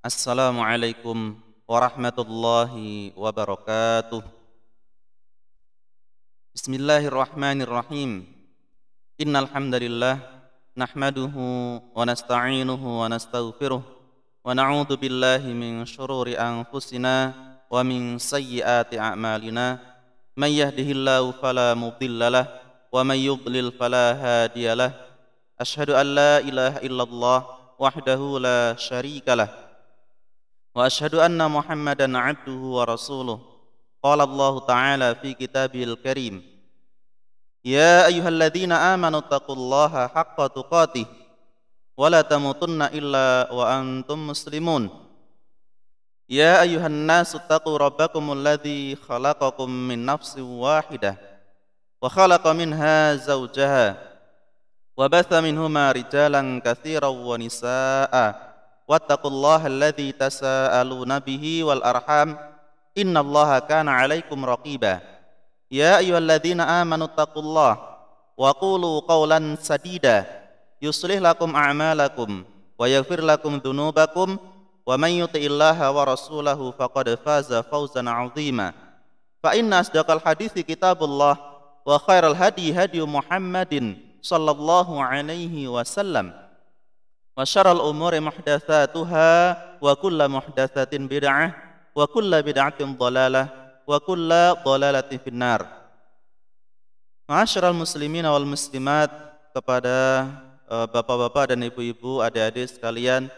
Assalamualaikum warahmatullahi wabarakatuh. Bismillahirrahmanirrahim. Innal hamdalillah nahmaduhu wa nasta'inuhu wa nastaghfiruh wa na'udzu billahi min shururi anfusina wa min sayyiati a'malina. May yahdihillahu fala mudhillalah wa may yudlil fala hadiyalah. Asyhadu an la ilaha illallah wahdahu la syarikalah wa asyhadu anna Muhammadan 'abduhu wa rasuluh. Qala Allah Ta'ala fi Kitabihil Karim, ya ayyuhalladzina amanu taqullaha haqqa tuqatih wa la tamutunna illa wa antum muslimun. Ya ayyuhan nasu taqu rabbakumul ladzi khalaqakum min nafsin wahidah wa khalaqa minha zawjaha wa batha minhuma rijalan katsiran wa nisaa'a wattaqullaha alladzi tasaaluna bihi wal arham innallaha kana 'alaikum raqiba. Ya ayyuhalladzina amanu taqullaha wa qulu qawlan sadida yuslih lakum a'malakum wa yaghfir lakum dhunubakum wa man yuti'illaha wa rasulahu faqad faza fawzan 'azima. Fa inna asdaqal hadithi kitabullah wa khairal hadi hadi Muhammadin sallallahu alaihi wasallam wa syarrul umuri muhdatsatuha wa kullu muhdatsatin bid'ah wa kullu bid'atin dhalalah wa kullu dhalalatin finnar. Ma'asyiral muslimin wal muslimat, kepada bapak-bapak dan ibu-ibu, adik-adik sekalian,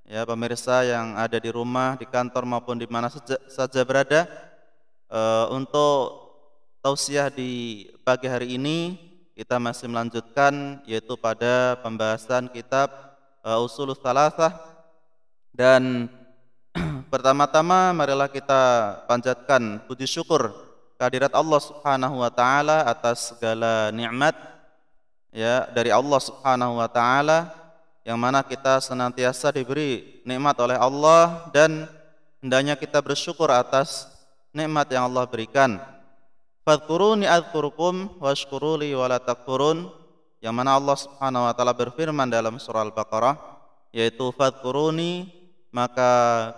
ya pemirsa yang ada di rumah, di kantor maupun di mana saja berada, untuk tausiah di pagi hari ini kita masih melanjutkan yaitu pada pembahasan kitab Ushulus Tsalatsah, dan pertama-tama marilah kita panjatkan puji syukur kehadirat Allah Subhanahu wa taala atas segala nikmat ya dari Allah Subhanahu wa taala, yang mana kita senantiasa diberi nikmat oleh Allah dan hendaknya kita bersyukur atas nikmat yang Allah berikan. Fadhkuruni adzkurkum washkuruli wala takfurun, yang mana Allah Subhanahu wa taala berfirman dalam surah Al-Baqarah, yaitu fadhkuruni, maka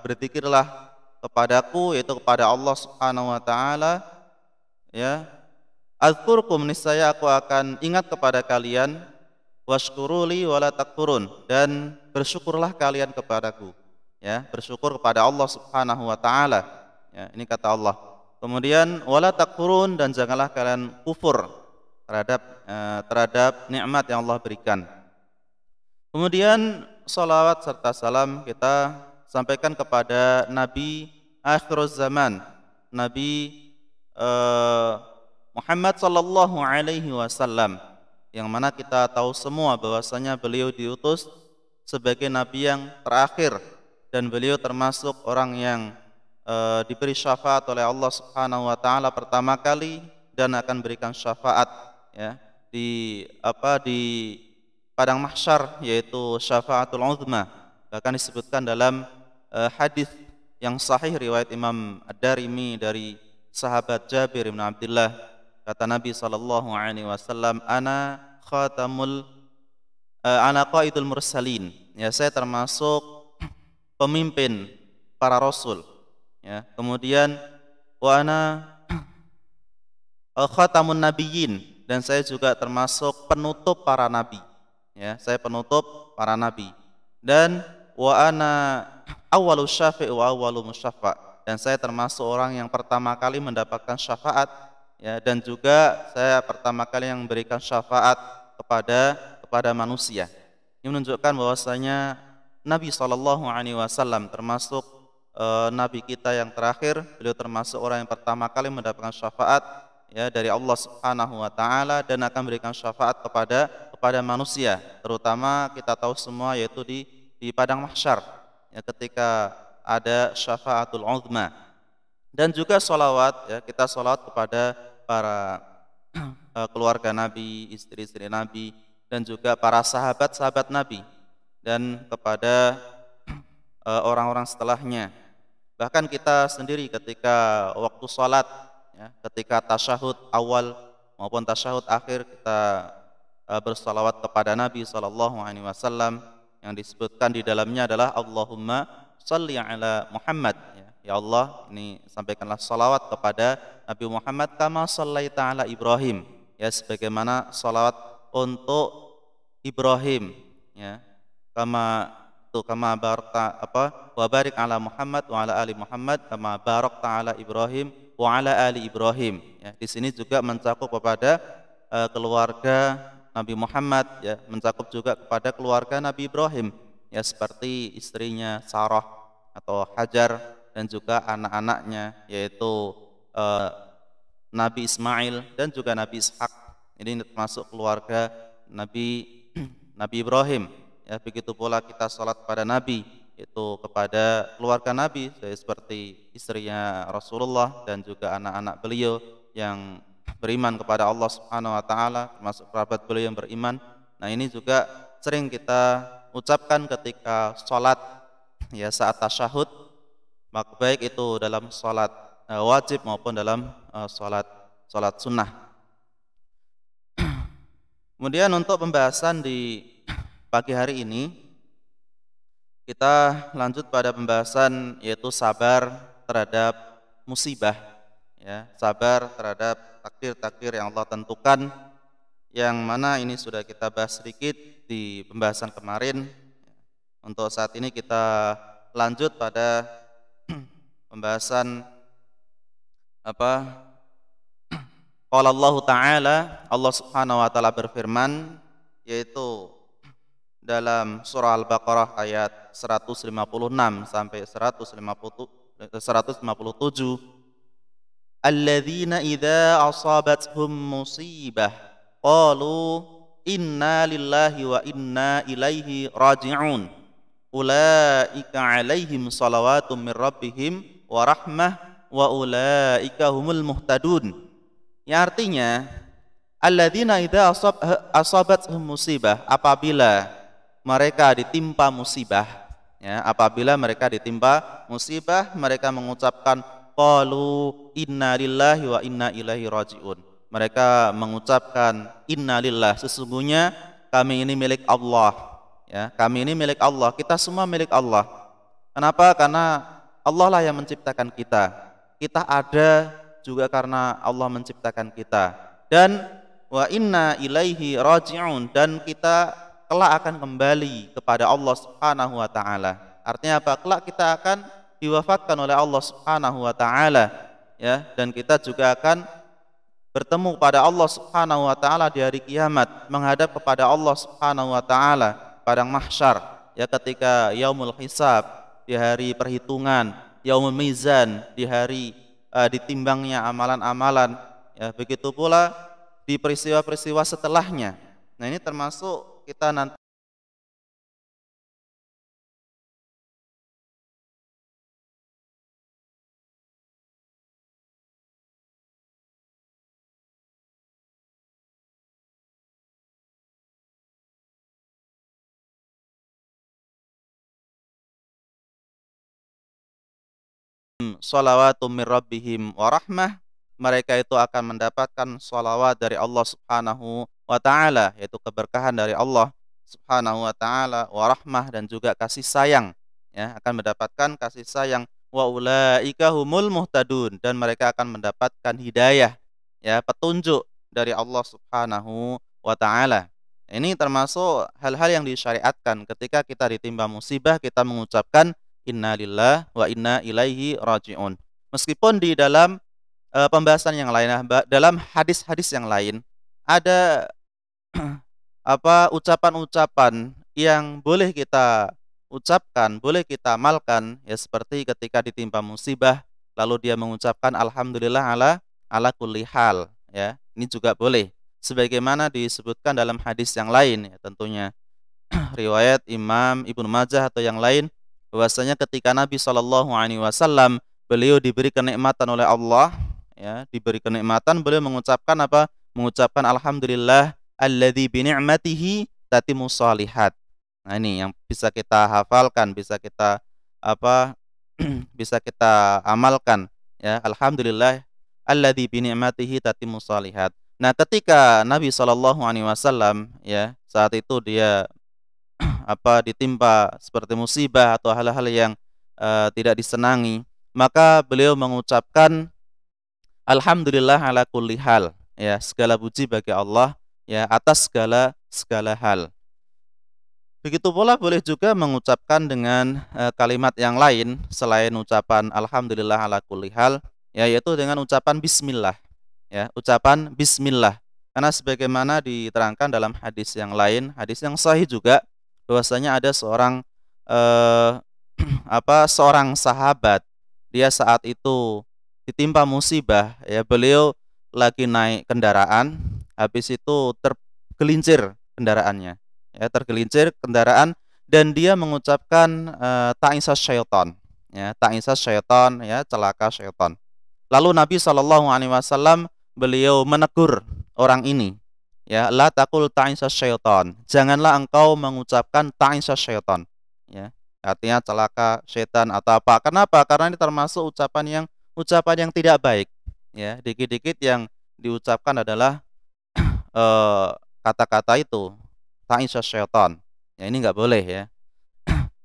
berzikirlah kepadaku, yaitu kepada Allah Subhanahu wa taala, ya. Adzkurkum, niscaya aku akan ingat kepada kalian, washkuruli wala takfurun, dan bersyukurlah kalian kepadaku, ya, bersyukur kepada Allah Subhanahu wa taala, ya, ini kata Allah. Kemudian wala takfurun, dan janganlah kalian kufur terhadap nikmat yang Allah berikan. Kemudian salawat serta salam kita sampaikan kepada Nabi akhiruz zaman, Nabi Muhammad sallallahu alaihi wasallam, yang mana kita tahu semua bahwasanya beliau diutus sebagai nabi yang terakhir, dan beliau termasuk orang yang diberi syafaat oleh Allah Subhanahu wa taala pertama kali, dan akan berikan syafaat, ya, di padang mahsyar, yaitu syafaatul uzma. Bahkan disebutkan dalam hadis yang sahih riwayat Imam Ad-Darimi dari sahabat Jabir bin Abdullah, kata Nabi sallallahu alaihi wasallam, ana qaidul mursalin, ya, saya termasuk pemimpin para rasul, ya. Kemudian wa ana khatamun nabiyyin, dan saya juga termasuk penutup para nabi, ya, saya penutup para nabi. Dan wa ana awwalu syafi' wa awwalu musyaffa', dan saya termasuk orang yang pertama kali mendapatkan syafaat, ya, dan juga saya pertama kali yang memberikan syafaat kepada manusia. Ini menunjukkan bahwasanya Nabi SAW termasuk nabi kita yang terakhir. Beliau termasuk orang yang pertama kali mendapatkan syafaat, ya, dari Allah Subhanahu wa taala, dan akan memberikan syafaat kepada manusia, terutama kita tahu semua yaitu di padang mahsyar, ya, ketika ada syafaatul uzma. Dan juga sholawat, ya, kita sholawat kepada para keluarga Nabi, istri-istri Nabi, dan juga para sahabat-sahabat Nabi, dan kepada orang-orang setelahnya. Bahkan kita sendiri ketika waktu sholat, ya, ketika tasyahud awal maupun tasyahud akhir, kita bersalawat kepada Nabi SAW, yang disebutkan di dalamnya adalah Allahumma shalli ala Muhammad, ya Allah, ini sampaikanlah salawat kepada Nabi Muhammad kama shallaita ala Ibrahim, ya sebagaimana salawat untuk Ibrahim, ya kama barakta wa barik ala Muhammad wa ala ali Muhammad kama barakta ala Ibrahim wa ala ali Ibrahim, ya. Di sini juga mencakup kepada keluarga Nabi Muhammad, ya, mencakup juga kepada keluarga Nabi Ibrahim, ya, seperti istrinya Sarah atau Hajar dan juga anak-anaknya yaitu Nabi Ismail dan juga Nabi Ishak. Ini termasuk keluarga Nabi Ibrahim, ya. Begitu pula kita salat pada Nabi, itu kepada keluarga Nabi seperti istrinya Rasulullah dan juga anak-anak beliau yang beriman kepada Allah Subhanahu wa taala, termasuk kerabat beliau yang beriman. Nah, ini juga sering kita ucapkan ketika salat, ya, saat tasyahud, baik itu dalam salat wajib maupun dalam salat sunnah. Kemudian untuk pembahasan di pagi hari ini kita lanjut pada pembahasan yaitu sabar terhadap musibah, ya, sabar terhadap takdir-takdir yang Allah tentukan, yang mana ini sudah kita bahas sedikit di pembahasan kemarin. Untuk saat ini kita lanjut pada pembahasan qala Allah Ta'ala, Allah Subhanahu wa taala berfirman, yaitu dalam surah Al-Baqarah ayat 156 sampai 157, alladzina idza asabathum musibah qalu inna lillahi wa inna ilaihi raji'un ulaika alaihim salawatum mir rabbihim wa rahmah wa ulaika humul muhtadun. Ya, artinya alladzina idza asabathum musibah, apabila mereka ditimpa musibah, ya, apabila mereka ditimpa musibah, mereka mengucapkan qalu inna lillahi wa inna ilaihi raji'un. Mereka mengucapkan inna lillah, sesungguhnya kami ini milik Allah, ya, kami ini milik Allah, kita semua milik Allah. Kenapa? Karena Allah lah yang menciptakan kita. Kita ada juga karena Allah menciptakan kita. Dan wa inna ilaihi raji'un, dan kita kelak akan kembali kepada Allah Subhanahu wa taala. Artinya apa? Kelak kita akan diwafatkan oleh Allah Subhanahu wa taala, ya, dan kita juga akan bertemu pada Allah Subhanahu wa taala di hari kiamat, menghadap kepada Allah Subhanahu wa taala padang mahsyar, ya, ketika yaumul hisab, di hari perhitungan, yaumul mizan, di hari ditimbangnya amalan-amalan, ya, begitu pula di peristiwa-peristiwa setelahnya. Nah, ini termasuk kita nanti shalawatum mir rabbihim wa rahmah, mereka itu akan mendapatkan shalawat dari Allah Subhanahu wa taala, yaitu keberkahan dari Allah Subhanahu wa taala, wa rahmah, dan juga kasih sayang, ya, akan mendapatkan kasih sayang, wa ulaika humul muhtadun, dan mereka akan mendapatkan hidayah, ya, petunjuk dari Allah Subhanahu wa taala. Ini termasuk hal-hal yang disyariatkan ketika kita ditimpa musibah, kita mengucapkan inna lillahi wa inna ilaihi raji'un. Meskipun di dalam pembahasan yang lain, dalam hadis-hadis yang lain ada ucapan-ucapan yang boleh kita ucapkan, boleh kita amalkan, ya, seperti ketika ditimpa musibah lalu dia mengucapkan alhamdulillah ala kulli hal, ya. Ini juga boleh sebagaimana disebutkan dalam hadis yang lain, ya, tentunya riwayat Imam Ibnu Majah atau yang lain, bahwasanya ketika Nabi SAW beliau diberi kenikmatan oleh Allah, ya, diberi kenikmatan, beliau mengucapkan apa? Mengucapkan alhamdulillah alladzi bi ni'matihi tatimmus shalihat. Nah, ini yang bisa kita hafalkan, bisa kita bisa kita amalkan, ya, alhamdulillah alladzi bi ni'matihi tatimmus shalihat. Nah, ketika Nabi SAW, ya, saat itu dia ditimpa seperti musibah atau hal-hal yang tidak disenangi, maka beliau mengucapkan alhamdulillah ala kulli hal, ya, segala puji bagi Allah, ya, atas segala hal. Begitu pula boleh juga mengucapkan dengan kalimat yang lain selain ucapan alhamdulillah ala kulli hal, ya, yaitu dengan ucapan bismillah, ya, ucapan bismillah. Karena sebagaimana diterangkan dalam hadis yang lain, hadis yang sahih juga, bahwasanya ada seorang eh, seorang sahabat, dia saat itu ditimpa musibah, ya, beliau lagi naik kendaraan, habis itu tergelincir kendaraannya, ya, tergelincir kendaraan, dan dia mengucapkan ta'isa syaiton, ya, ta'isa syaiton, ya, celaka syaiton. Lalu Nabi Shallallahu Alaihi Wasallam beliau menegur orang ini, ya, la taqul ta'isa syaiton, janganlah engkau mengucapkan ta'isa syaiton, ya, artinya celaka syaitan atau apa. Kenapa? Karena ini termasuk ucapan yang tidak baik, ya. Dikit-dikit yang diucapkan adalah kata-kata itu ta'isa syaiton, ya, ini nggak boleh, ya.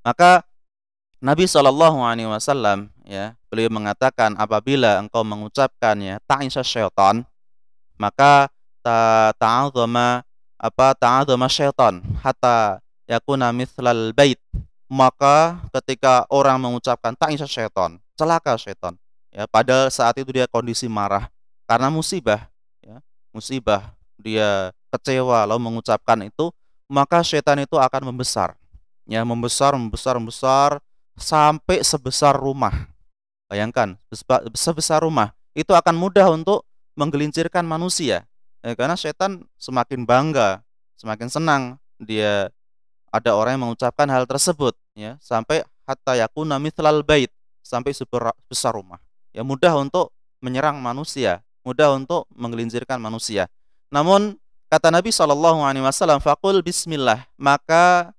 Maka Nabi Shallallahu Alaihi Wasallam, ya, beliau mengatakan apabila engkau mengucapkan, ya, ta'isa syaiton, maka ta'adzama syaiton hatta yakuna mithlal bait, maka ketika orang mengucapkan ta'isa syaiton, celaka syaiton, ya, padahal saat itu dia kondisi marah karena musibah, ya, musibah, dia kecewa lalu mengucapkan itu, maka syaitan itu akan membesar, ya, membesar sampai sebesar rumah. Bayangkan, sebesar rumah itu akan mudah untuk menggelincirkan manusia, ya, karena setan semakin bangga, semakin senang dia ada orang yang mengucapkan hal tersebut, ya, sampai hatta yakuna mithlal bait, sampai sebesar rumah, ya, mudah untuk menyerang manusia, mudah untuk menggelincirkan manusia. Namun kata Nabi Shallallahu Alaihi Wasallam, faqul bismillah, maka,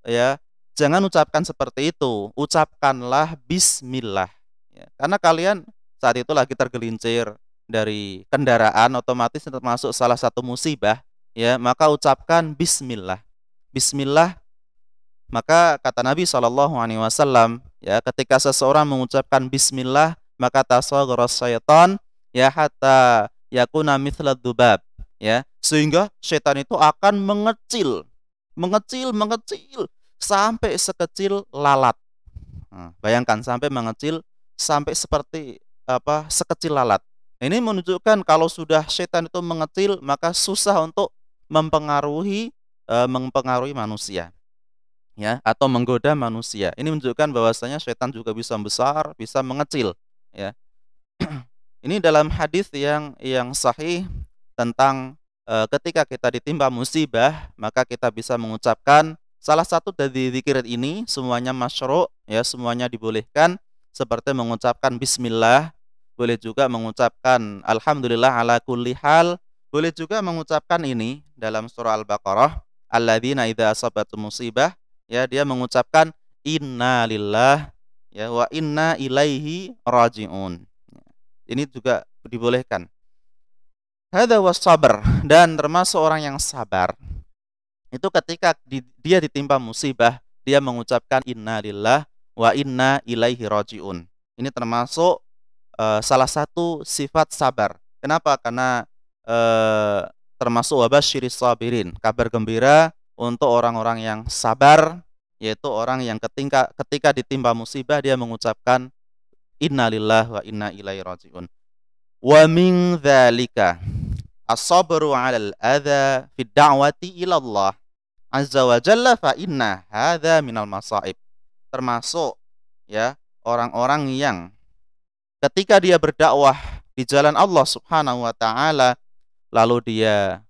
ya, jangan ucapkan seperti itu, ucapkanlah bismillah, ya, karena kalian saat itu lagi tergelincir dari kendaraan, otomatis termasuk salah satu musibah, ya, maka ucapkan bismillah. Bismillah, maka kata Nabi Shallallahu Alaihi Wasallam, ya, ketika seseorang mengucapkan bismillah, maka tasagharas syaitan, ya, hatta yakuna mithlad dzubab, ya, sehingga setan itu akan mengecil sampai sekecil lalat. Nah, bayangkan sampai mengecil sampai seperti sekecil lalat. Ini menunjukkan kalau sudah setan itu mengecil, maka susah untuk mempengaruhi manusia, ya, atau menggoda manusia. Ini menunjukkan bahwasanya setan juga bisa besar, bisa mengecil, ya. Ini dalam hadis yang sahih tentang ketika kita ditimpa musibah, maka kita bisa mengucapkan salah satu dari zikir ini, semuanya masyru', ya, semuanya dibolehkan, seperti mengucapkan bismillah, boleh juga mengucapkan alhamdulillah ala kulli hal, boleh juga mengucapkan ini dalam surah Al-Baqarah, alladzina idza asabatum musibah, ya, dia mengucapkan inna lillah, ya, wa inna ilaihi rajiun. Ini juga dibolehkan. Hadza was sabr, dan termasuk orang yang sabar itu ketika dia ditimpa musibah, dia mengucapkan inna lillah wa inna ilaihi rajiun. Ini termasuk salah satu sifat sabar. Kenapa? Karena termasuk wabasyiris sabirin, kabar gembira untuk orang-orang yang sabar, yaitu orang yang ketika ditimpa musibah dia mengucapkan inna lillah wa inna ilaihi rajiun. Wa min dzalika as-sabru 'alal adza fi da'wati ila Allah azza wa jalla fa inna hadza minal masaib. Termasuk, ya, orang-orang yang ketika dia berdakwah di jalan Allah Subhanahu wa taala, lalu dia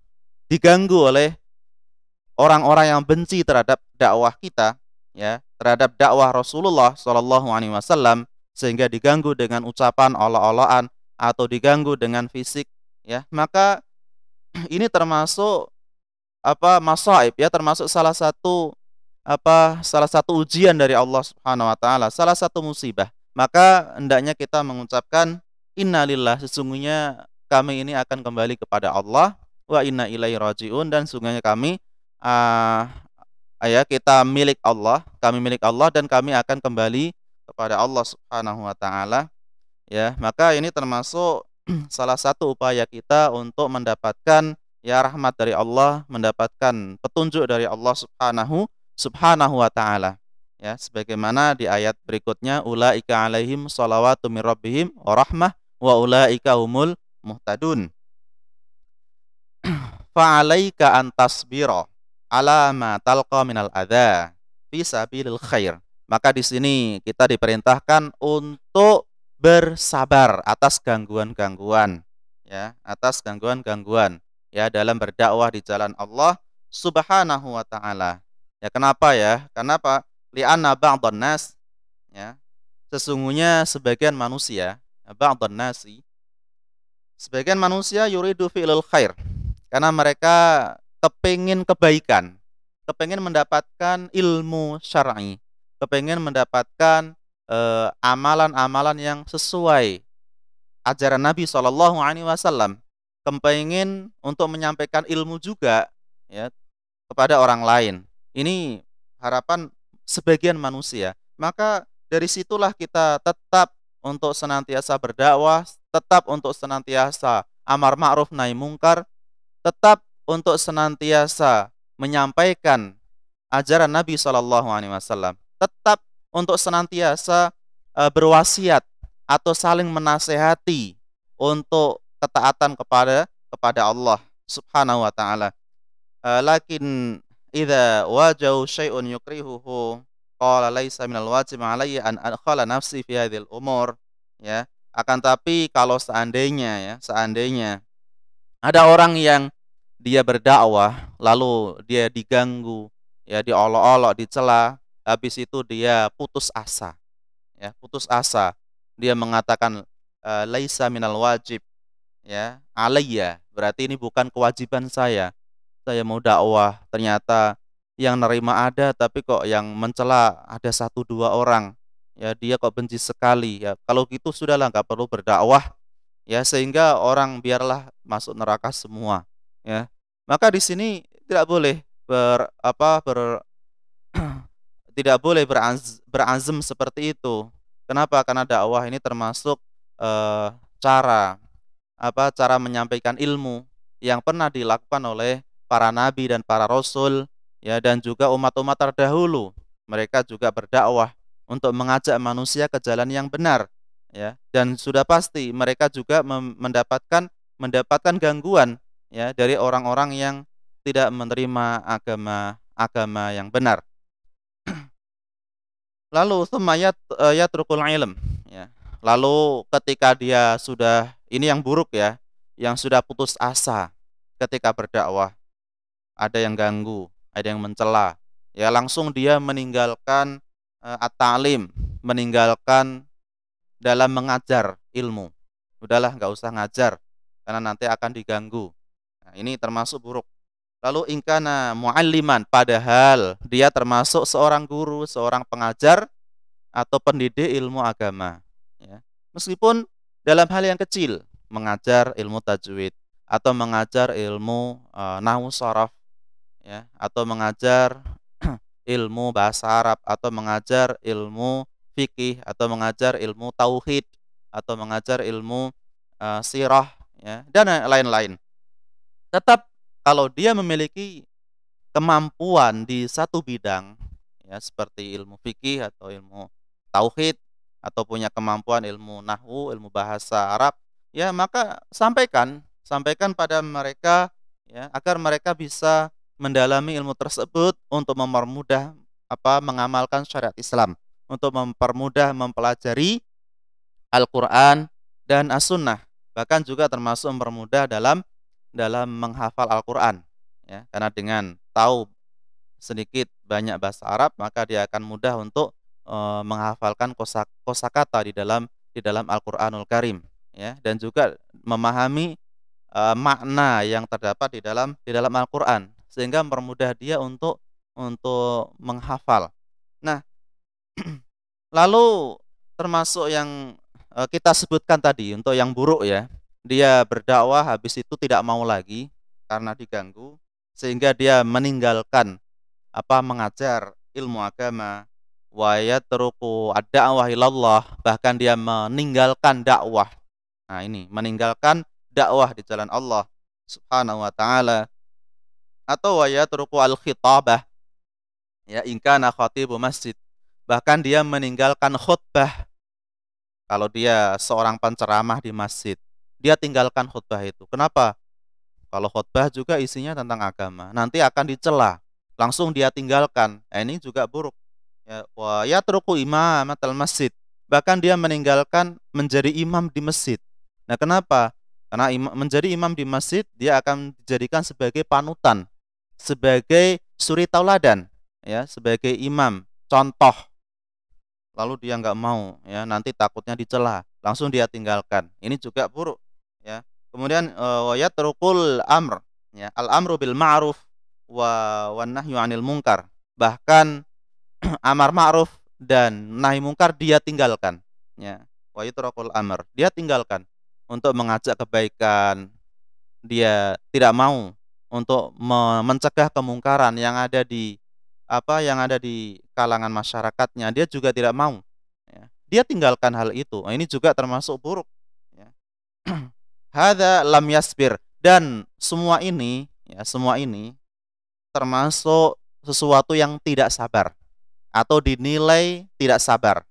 diganggu oleh orang-orang yang benci terhadap dakwah kita, ya, terhadap dakwah Rasulullah sallallahu alaihi wasallam, sehingga diganggu dengan ucapan olok-olokan atau diganggu dengan fisik, ya, maka ini termasuk masaib, ya, termasuk salah satu ujian dari Allah Subhanahu wa taala, salah satu musibah. Maka hendaknya kita mengucapkan innalillah, sesungguhnya kami ini akan kembali kepada Allah, wa inna ilaihi rajiun, dan sesungguhnya kami kita milik Allah, kami milik Allah, dan kami akan kembali kepada Allah Subhanahu wa taala, ya, maka ini termasuk salah satu upaya kita untuk mendapatkan ya rahmat dari Allah, mendapatkan petunjuk dari Allah Subhanahu wa taala. Ya, sebagaimana di ayat berikutnya, ulaika alaihim shalawatu mir rabbihim wa rahmah wa ulaika humul muhtadun. Fa'alaika an tasbira ala ma talqa minal adza fi sabilil khair. Maka di sini kita diperintahkan untuk bersabar atas gangguan-gangguan, ya, atas gangguan-gangguan ya dalam berdakwah di jalan Allah Subhanahu wa taala. Ya, kenapa ya? Kenapa? Li'anna ba'dhan nas, ya. Sesungguhnya sebagian manusia, ba'dhan nasi, sebagian manusia yuridu fi'lul khair. Karena mereka kepingin kebaikan, kepingin mendapatkan ilmu syar'i, kepingin mendapatkan amalan-amalan yang sesuai ajaran Nabi Shallallahu Alaihi Wasallam, kepingin untuk menyampaikan ilmu juga ya kepada orang lain. Ini harapan sebagian manusia. Maka dari situlah kita tetap untuk senantiasa berdakwah, tetap untuk senantiasa amar ma'ruf nahi mungkar, tetap untuk senantiasa menyampaikan ajaran Nabi Shallallahu Alaihi Wasallam, tetap untuk senantiasa berwasiat atau saling menasehati untuk ketaatan kepada Allah Subhanahu Wa Taala. Lakin idza wajau syai'un yukrihuhu qala laisa minal wajib alayya an adkhala nafsi fi hadhil umur, ya. Akan tapi kalau seandainya ada orang yang dia berdakwah lalu dia diganggu, ya, diolok-olok, dicela, habis itu dia putus asa. Ya, putus asa. Dia mengatakan laisa minal wajib, ya, alayya, berarti ini bukan kewajiban saya. Saya mau dakwah, ternyata yang nerima ada tapi kok yang mencela ada 1-2 orang. Ya, dia kok benci sekali. Ya, kalau gitu sudahlah, nggak perlu berdakwah. Ya, sehingga orang biarlah masuk neraka semua, ya. Maka di sini tidak boleh tidak boleh berazam seperti itu. Kenapa? Karena dakwah ini termasuk cara menyampaikan ilmu yang pernah dilakukan oleh para nabi dan para rasul, ya, dan juga umat-umat terdahulu. Mereka juga berdakwah untuk mengajak manusia ke jalan yang benar, ya, dan sudah pasti mereka juga mendapatkan gangguan, ya, dari orang-orang yang tidak menerima agama yang benar. Lalu yatrukul ilm, ya. Lalu ketika dia sudah, ini yang buruk ya, yang sudah putus asa ketika berdakwah, ada yang ganggu, ada yang mencela, ya, langsung dia meninggalkan at-ta'lim, meninggalkan dalam mengajar ilmu. Udahlah, nggak usah ngajar karena nanti akan diganggu. Nah, ini termasuk buruk. Lalu ingkana mualliman, padahal dia termasuk seorang guru, seorang pengajar atau pendidik ilmu agama, ya. Meskipun dalam hal yang kecil, mengajar ilmu tajwid atau mengajar ilmu nahwu sharaf, ya, atau mengajar ilmu bahasa Arab, atau mengajar ilmu fikih, atau mengajar ilmu tauhid, atau mengajar ilmu sirah, ya, dan lain-lain. Tetap kalau dia memiliki kemampuan di satu bidang, ya, seperti ilmu fikih atau ilmu tauhid, atau punya kemampuan ilmu nahwu, ilmu bahasa Arab, ya, maka sampaikan pada mereka, ya, agar mereka bisa mendalami ilmu tersebut untuk mempermudah mengamalkan syariat Islam, untuk mempermudah mempelajari Al-Qur'an dan As-Sunnah, bahkan juga termasuk mempermudah dalam menghafal Al-Qur'an, ya, karena dengan tahu sedikit banyak bahasa Arab maka dia akan mudah untuk menghafalkan kosakata di dalam Al-Qur'anul Karim, ya, dan juga memahami makna yang terdapat di dalam Al-Qur'an, sehingga mempermudah dia untuk menghafal. Nah, lalu termasuk yang kita sebutkan tadi untuk yang buruk, ya, dia berdakwah habis itu tidak mau lagi karena diganggu, sehingga dia meninggalkan mengajar ilmu agama, wa yatruku ad-da'wah ilallah, bahkan dia meninggalkan dakwah. Nah, ini meninggalkan dakwah di jalan Allah Subhanahu wa taala, atau wa yatruku al-khitabah, ya in kana khatibu masjid. Bahkan dia meninggalkan khutbah. Kalau dia seorang penceramah di masjid, dia tinggalkan khutbah itu. Kenapa? Kalau khutbah juga isinya tentang agama, nanti akan dicela. Langsung dia tinggalkan. Ini juga buruk. Ya, wa yatruku imamatal masjid. Bahkan dia meninggalkan menjadi imam di masjid. Nah, kenapa? Karena menjadi imam di masjid, dia akan dijadikan sebagai panutan, sebagai suri tauladan, ya, sebagai imam, contoh. Lalu dia nggak mau, ya, nanti takutnya dicela, langsung dia tinggalkan. Ini juga buruk, ya. Kemudian wa yatrukul amr, ya, al amru bil ma'ruf wan nahyu 'anil munkar. Bahkan amar ma'ruf dan nahi mungkar dia tinggalkan, ya. Wa yatrukul amr, dia tinggalkan untuk mengajak kebaikan. Dia tidak mau untuk mencegah kemungkaran yang ada di yang ada di kalangan masyarakatnya, dia juga tidak mau, ya. Dia tinggalkan hal itu. Nah, ini juga termasuk buruk, ya. Hadza lam yasbir, dan semua ini, ya, semua ini termasuk sesuatu yang tidak sabar atau dinilai tidak sabar,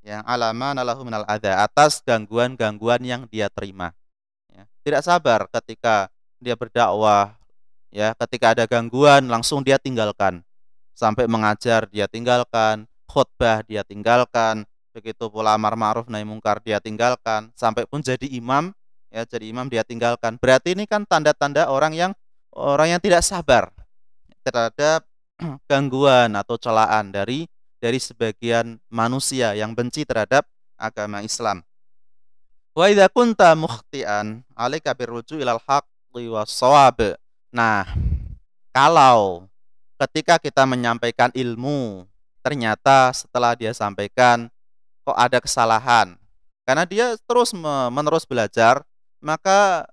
yang alama nalahu minal adza, atas gangguan-gangguan yang dia terima, ya. Tidak sabar ketika dia berdakwah, ya, ketika ada gangguan langsung dia tinggalkan. Sampai mengajar dia tinggalkan, khutbah dia tinggalkan, begitu pula amar ma'ruf nahi mungkar dia tinggalkan, sampai pun jadi imam, ya, jadi imam dia tinggalkan. Berarti ini kan tanda-tanda orang yang tidak sabar terhadap gangguan atau celaan dari sebagian manusia yang benci terhadap agama Islam. Wa idza kunta mukhtian 'alaika birruju' ilal haqqi was-shawab. Nah, kalau ketika kita menyampaikan ilmu, ternyata setelah dia sampaikan kok ada kesalahan, karena dia menerus belajar, maka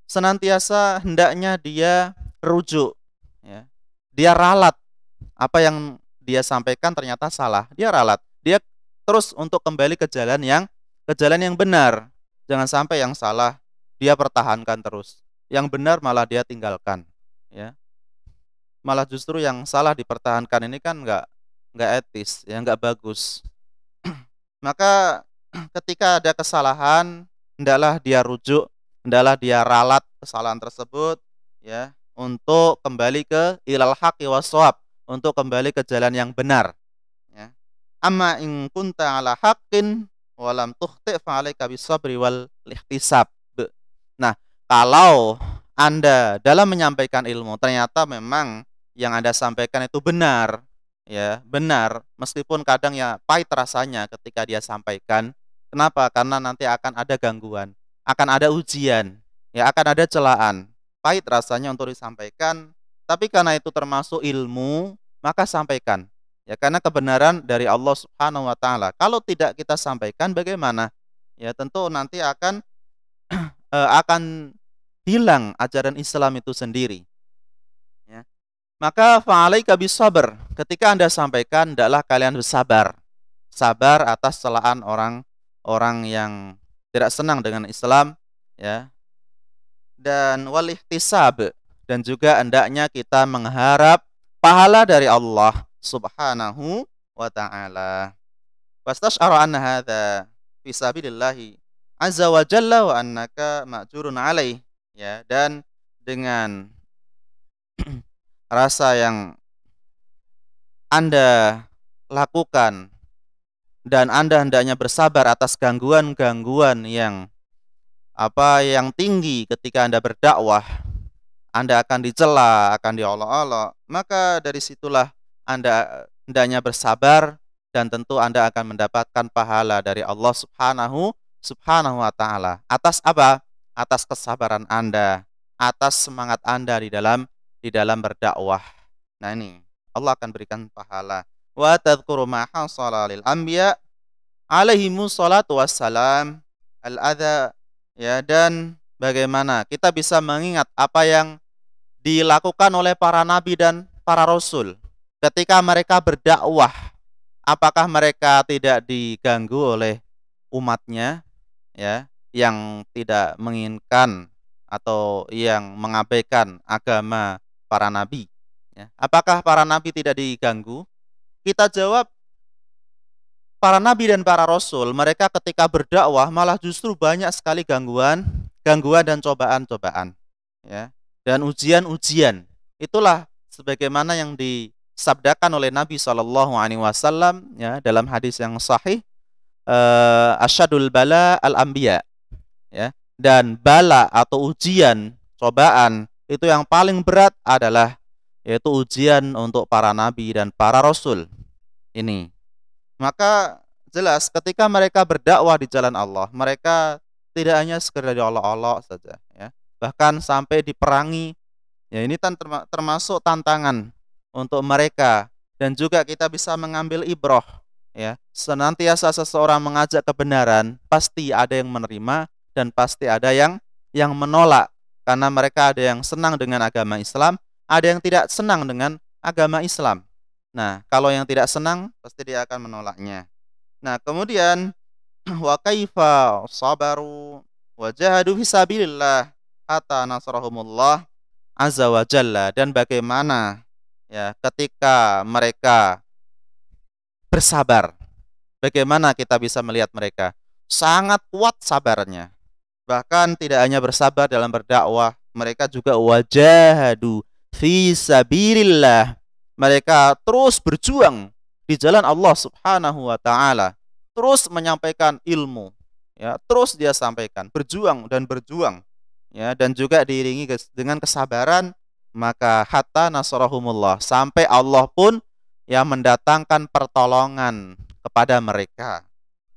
senantiasa hendaknya dia rujuk, ya. Dia ralat apa yang dia sampaikan ternyata salah, dia ralat. Dia terus untuk kembali ke jalan yang benar. Jangan sampai yang salah dia pertahankan terus, yang benar malah dia tinggalkan, ya. Malah justru yang salah dipertahankan ini kan nggak etis, ya, nggak bagus. Maka ketika ada kesalahan, hendaklah dia rujuk, hendaklah dia ralat kesalahan tersebut, ya, untuk kembali ke ilal haqqi wash-shawab, untuk kembali ke jalan yang benar, ya. Amma in kunta ala haqqin wa lam tukhti fa 'alaika bis-sabri wal ihtisab. Nah, kalau Anda dalam menyampaikan ilmu ternyata memang yang Anda sampaikan itu benar, ya, benar, meskipun kadang ya pahit rasanya ketika dia sampaikan. Kenapa? Karena nanti akan ada gangguan, akan ada ujian, ya, akan ada celaan. Pahit rasanya untuk disampaikan, tapi karena itu termasuk ilmu, maka sampaikan. Ya, karena kebenaran dari Allah Subhanahu wa taala. Kalau tidak kita sampaikan bagaimana? Ya, tentu nanti akan hilang ajaran Islam itu sendiri, ya. Maka fa'alaika bis-sabr. Ketika Anda sampaikan, hendaklah kalian bersabar. Sabar atas celaan orang yang tidak senang dengan Islam, ya. Dan wal ihtisab, dan juga hendaknya kita mengharap pahala dari Allah Subhanahu wa taala. Wastash'ara anna hadza fi sabilillahi azza wa jalla wa annaka ma'jurun alaih, ya. Dan dengan rasa yang Anda lakukan dan Anda hendaknya bersabar atas gangguan-gangguan yang tinggi ketika Anda berdakwah, Anda akan dicela, akan diolok-olok, maka dari situlah Anda hendaknya bersabar, dan tentu Anda akan mendapatkan pahala dari Allah Subhanahu wa taala. Atas apa? Atas kesabaran Anda, atas semangat Anda di dalam berdakwah. Nah, ini Allah akan berikan pahala. Wa tadhkuru ma hasala lil anbiya alaihimus salatu wassalam al-adza, ya, dan bagaimana kita bisa mengingat apa yang dilakukan oleh para nabi dan para rasul ketika mereka berdakwah. apakah mereka tidak diganggu oleh umatnya, ya, yang tidak menginginkan atau yang mengabaikan agama para nabi, ya? Apakah para nabi tidak diganggu? Kita jawab, para nabi dan para rasul, mereka ketika berdakwah malah justru banyak sekali gangguan dan cobaan-cobaan, ya, dan ujian-ujian. Itulah sebagaimana yang disabdakan oleh Nabi Shallallahu Alaihi Wasallam, ya, dalam hadis yang sahih, asyadul bala al anbiya, ya, dan bala atau ujian, cobaan itu yang paling berat adalah yaitu ujian untuk para nabi dan para rasul ini. Maka jelas ketika mereka berdakwah di jalan Allah, mereka tidak hanya sekedar diolok-olok saja, ya. Bahkan sampai diperangi. Ya, ini termasuk tantangan untuk mereka, dan juga kita bisa mengambil ibroh, ya. Senantiasa seseorang mengajak kebenaran, pasti ada yang menerima dan pasti ada yang menolak, karena mereka ada yang senang dengan agama Islam, ada yang tidak senang dengan agama Islam. Nah, kalau yang tidak senang pasti dia akan menolaknya. Nah, kemudian wa kaifa sabaru wa jahadu fisabilillah hatta nasrahumullah azza wa jalla, dan bagaimana, ya, ketika mereka bersabar. Bagaimana kita bisa melihat mereka sangat kuat sabarnya. Bahkan tidak hanya bersabar dalam berdakwah, mereka juga wajahadu fisabilillah. Mereka terus berjuang di jalan Allah Subhanahu wa taala, terus menyampaikan ilmu, ya, terus dia sampaikan, berjuang dan berjuang, ya, dan juga diiringi dengan kesabaran, maka hatta nasrahumullah, sampai Allah pun yang mendatangkan pertolongan kepada mereka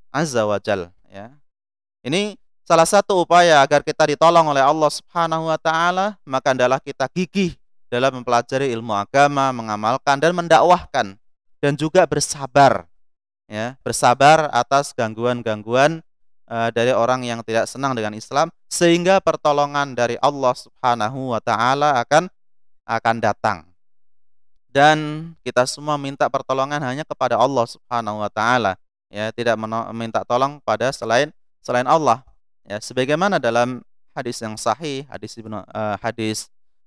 azza wajal, ya. Ini salah satu upaya agar kita ditolong oleh Allah Subhanahu wa taala, maka adalah kita gigih dalam mempelajari ilmu agama, mengamalkan dan mendakwahkan, dan juga bersabar, ya, bersabar atas gangguan-gangguan dari orang yang tidak senang dengan Islam, sehingga pertolongan dari Allah Subhanahu wa taala akan datang. Dan kita semua minta pertolongan hanya kepada Allah Subhanahu wa taala, ya, tidak minta tolong pada selain Allah, ya, sebagaimana dalam hadis yang sahih,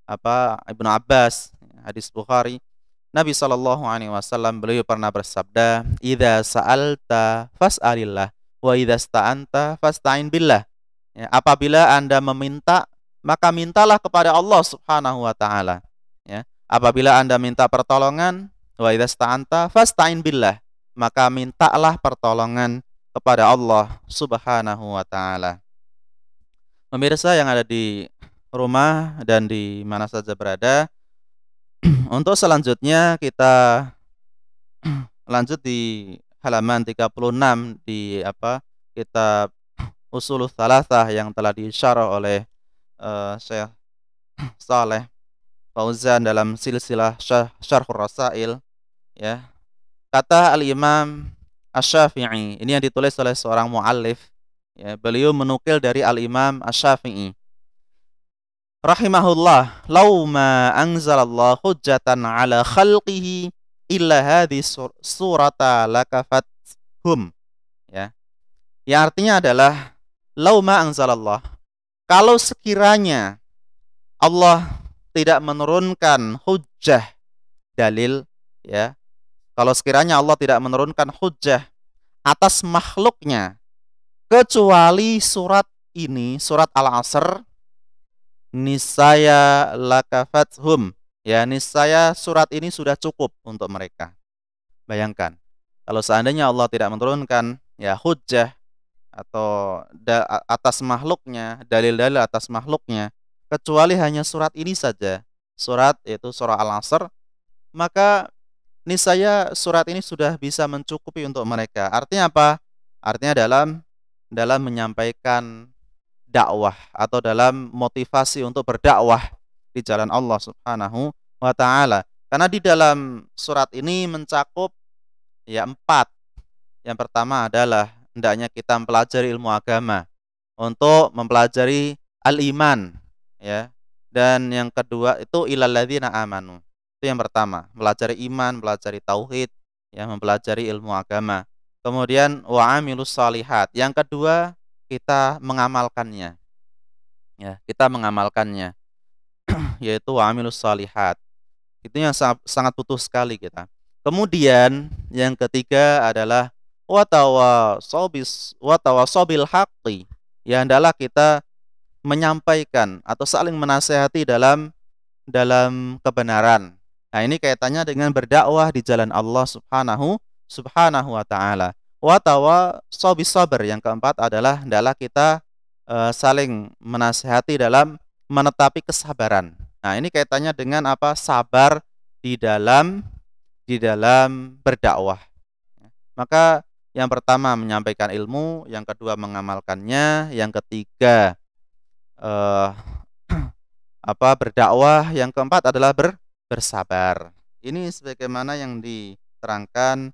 Ibnu Abbas, hadis Bukhari, Nabi Shallallahu Alaihi Wasallam beliau pernah bersabda, "Idza sa'alta fas'alillah, wa idza sta'anta fasta'in billah." Ya, apabila Anda meminta, maka mintalah kepada Allah Subhanahu wa taala. Ya, apabila Anda minta pertolongan, wa idza sta'anta fasta'in billah, maka mintalah pertolongan kepada Allah Subhanahu wa taala. Pemirsa yang ada di rumah dan di mana saja berada, untuk selanjutnya kita lanjut di halaman 36 di kitab Ushulus Tsalatsah yang telah disyarah oleh Syekh Shalih Fauzan dalam silsilah Syarhur Rasail, ya. Kata Al-Imam Asy-Syafi'i, ini yang ditulis oleh seorang muallif, ya, beliau menukil dari Al-Imam Asy-Syafi'i rahimahullah, "Lau ma anzalallahu hujjatan ala khalqihi illa hadhi surata lakafathum." Ya. Yang artinya adalah lau ma anzalallah, kalau sekiranya Allah tidak menurunkan hujjah, dalil, ya. Kalau sekiranya Allah tidak menurunkan hujjah atas makhluknya kecuali surat ini, surat Al-Asr, niscaya lakafathum, ya, niscaya surat ini sudah cukup untuk mereka. Bayangkan, kalau seandainya Allah tidak menurunkan, ya, hujjah atau atas makhluknya, dalil-dalil atas makhluknya, kecuali hanya surat ini saja, surat yaitu surah Al-Asr, maka niscaya surat ini sudah bisa mencukupi untuk mereka. Artinya apa? Artinya dalam menyampaikan dakwah atau dalam motivasi untuk berdakwah di jalan Allah Subhanahu wa taala. Karena di dalam surat ini mencakup, ya, 4. Yang pertama adalah hendaknya kita mempelajari ilmu agama untuk mempelajari al-iman, ya. Dan yang kedua itu ilal ladzina amanu. Itu yang pertama, pelajari iman, pelajari tauhid, ya, mempelajari ilmu agama. Kemudian wa amilus shalihat. Yang kedua, kita mengamalkannya. Ya, kita mengamalkannya, yaitu wa amilus shalihat. Itu yang sangat butuh sekali kita. Kemudian yang ketiga adalah watawasobil haqqi. Ya, adalah kita menyampaikan atau saling menasehati dalam kebenaran. Nah, ini kaitannya dengan berdakwah di jalan Allah Subhanahu wa taala. Watawasobis sabr. Yang keempat adalah kita saling menasehati dalam menetapi kesabaran. Nah, ini kaitannya dengan apa? Sabar di dalam berdakwah. Maka yang pertama menyampaikan ilmu, yang kedua mengamalkannya, yang ketiga eh, berdakwah, yang keempat adalah bersabar. Ini sebagaimana yang diterangkan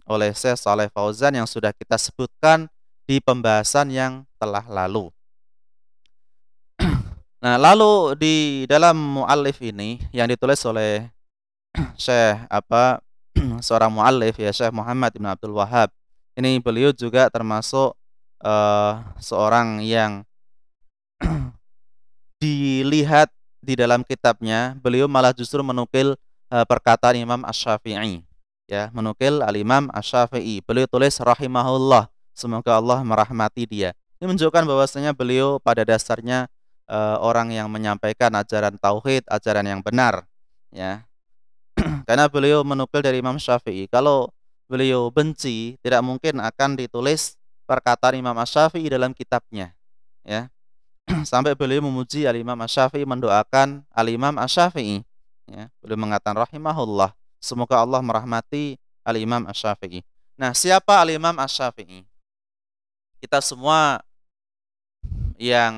oleh Syekh Shalih Fauzan yang sudah kita sebutkan di pembahasan yang telah lalu. Nah, lalu di dalam muallif ini yang ditulis oleh Syekh seorang muallif, ya, Syekh Muhammad bin Abdul Wahhab. Ini beliau juga termasuk seorang yang dilihat di dalam kitabnya, beliau malah justru menukil perkataan Imam Asy-Syafi'i, ya, menukil al-Imam Asy-Syafi'i. Beliau tulis rahimahullah, semoga Allah merahmati dia. Ini menunjukkan bahwasanya beliau pada dasarnya orang yang menyampaikan ajaran tauhid, ajaran yang benar, ya. Karena beliau menukil dari Imam Syafi'i. Kalau beliau benci, tidak mungkin akan ditulis perkataan Imam Asy-Syafi'i dalam kitabnya, ya. Sampai beliau memuji al-Imam Asy-Syafi'i, mendoakan al-Imam Asy-Syafi'i, ya. Beliau mengatakan rahimahullah, semoga Allah merahmati al-Imam Asy-Syafi'i. Nah, siapa al-Imam Asy-Syafi'i? Kita semua yang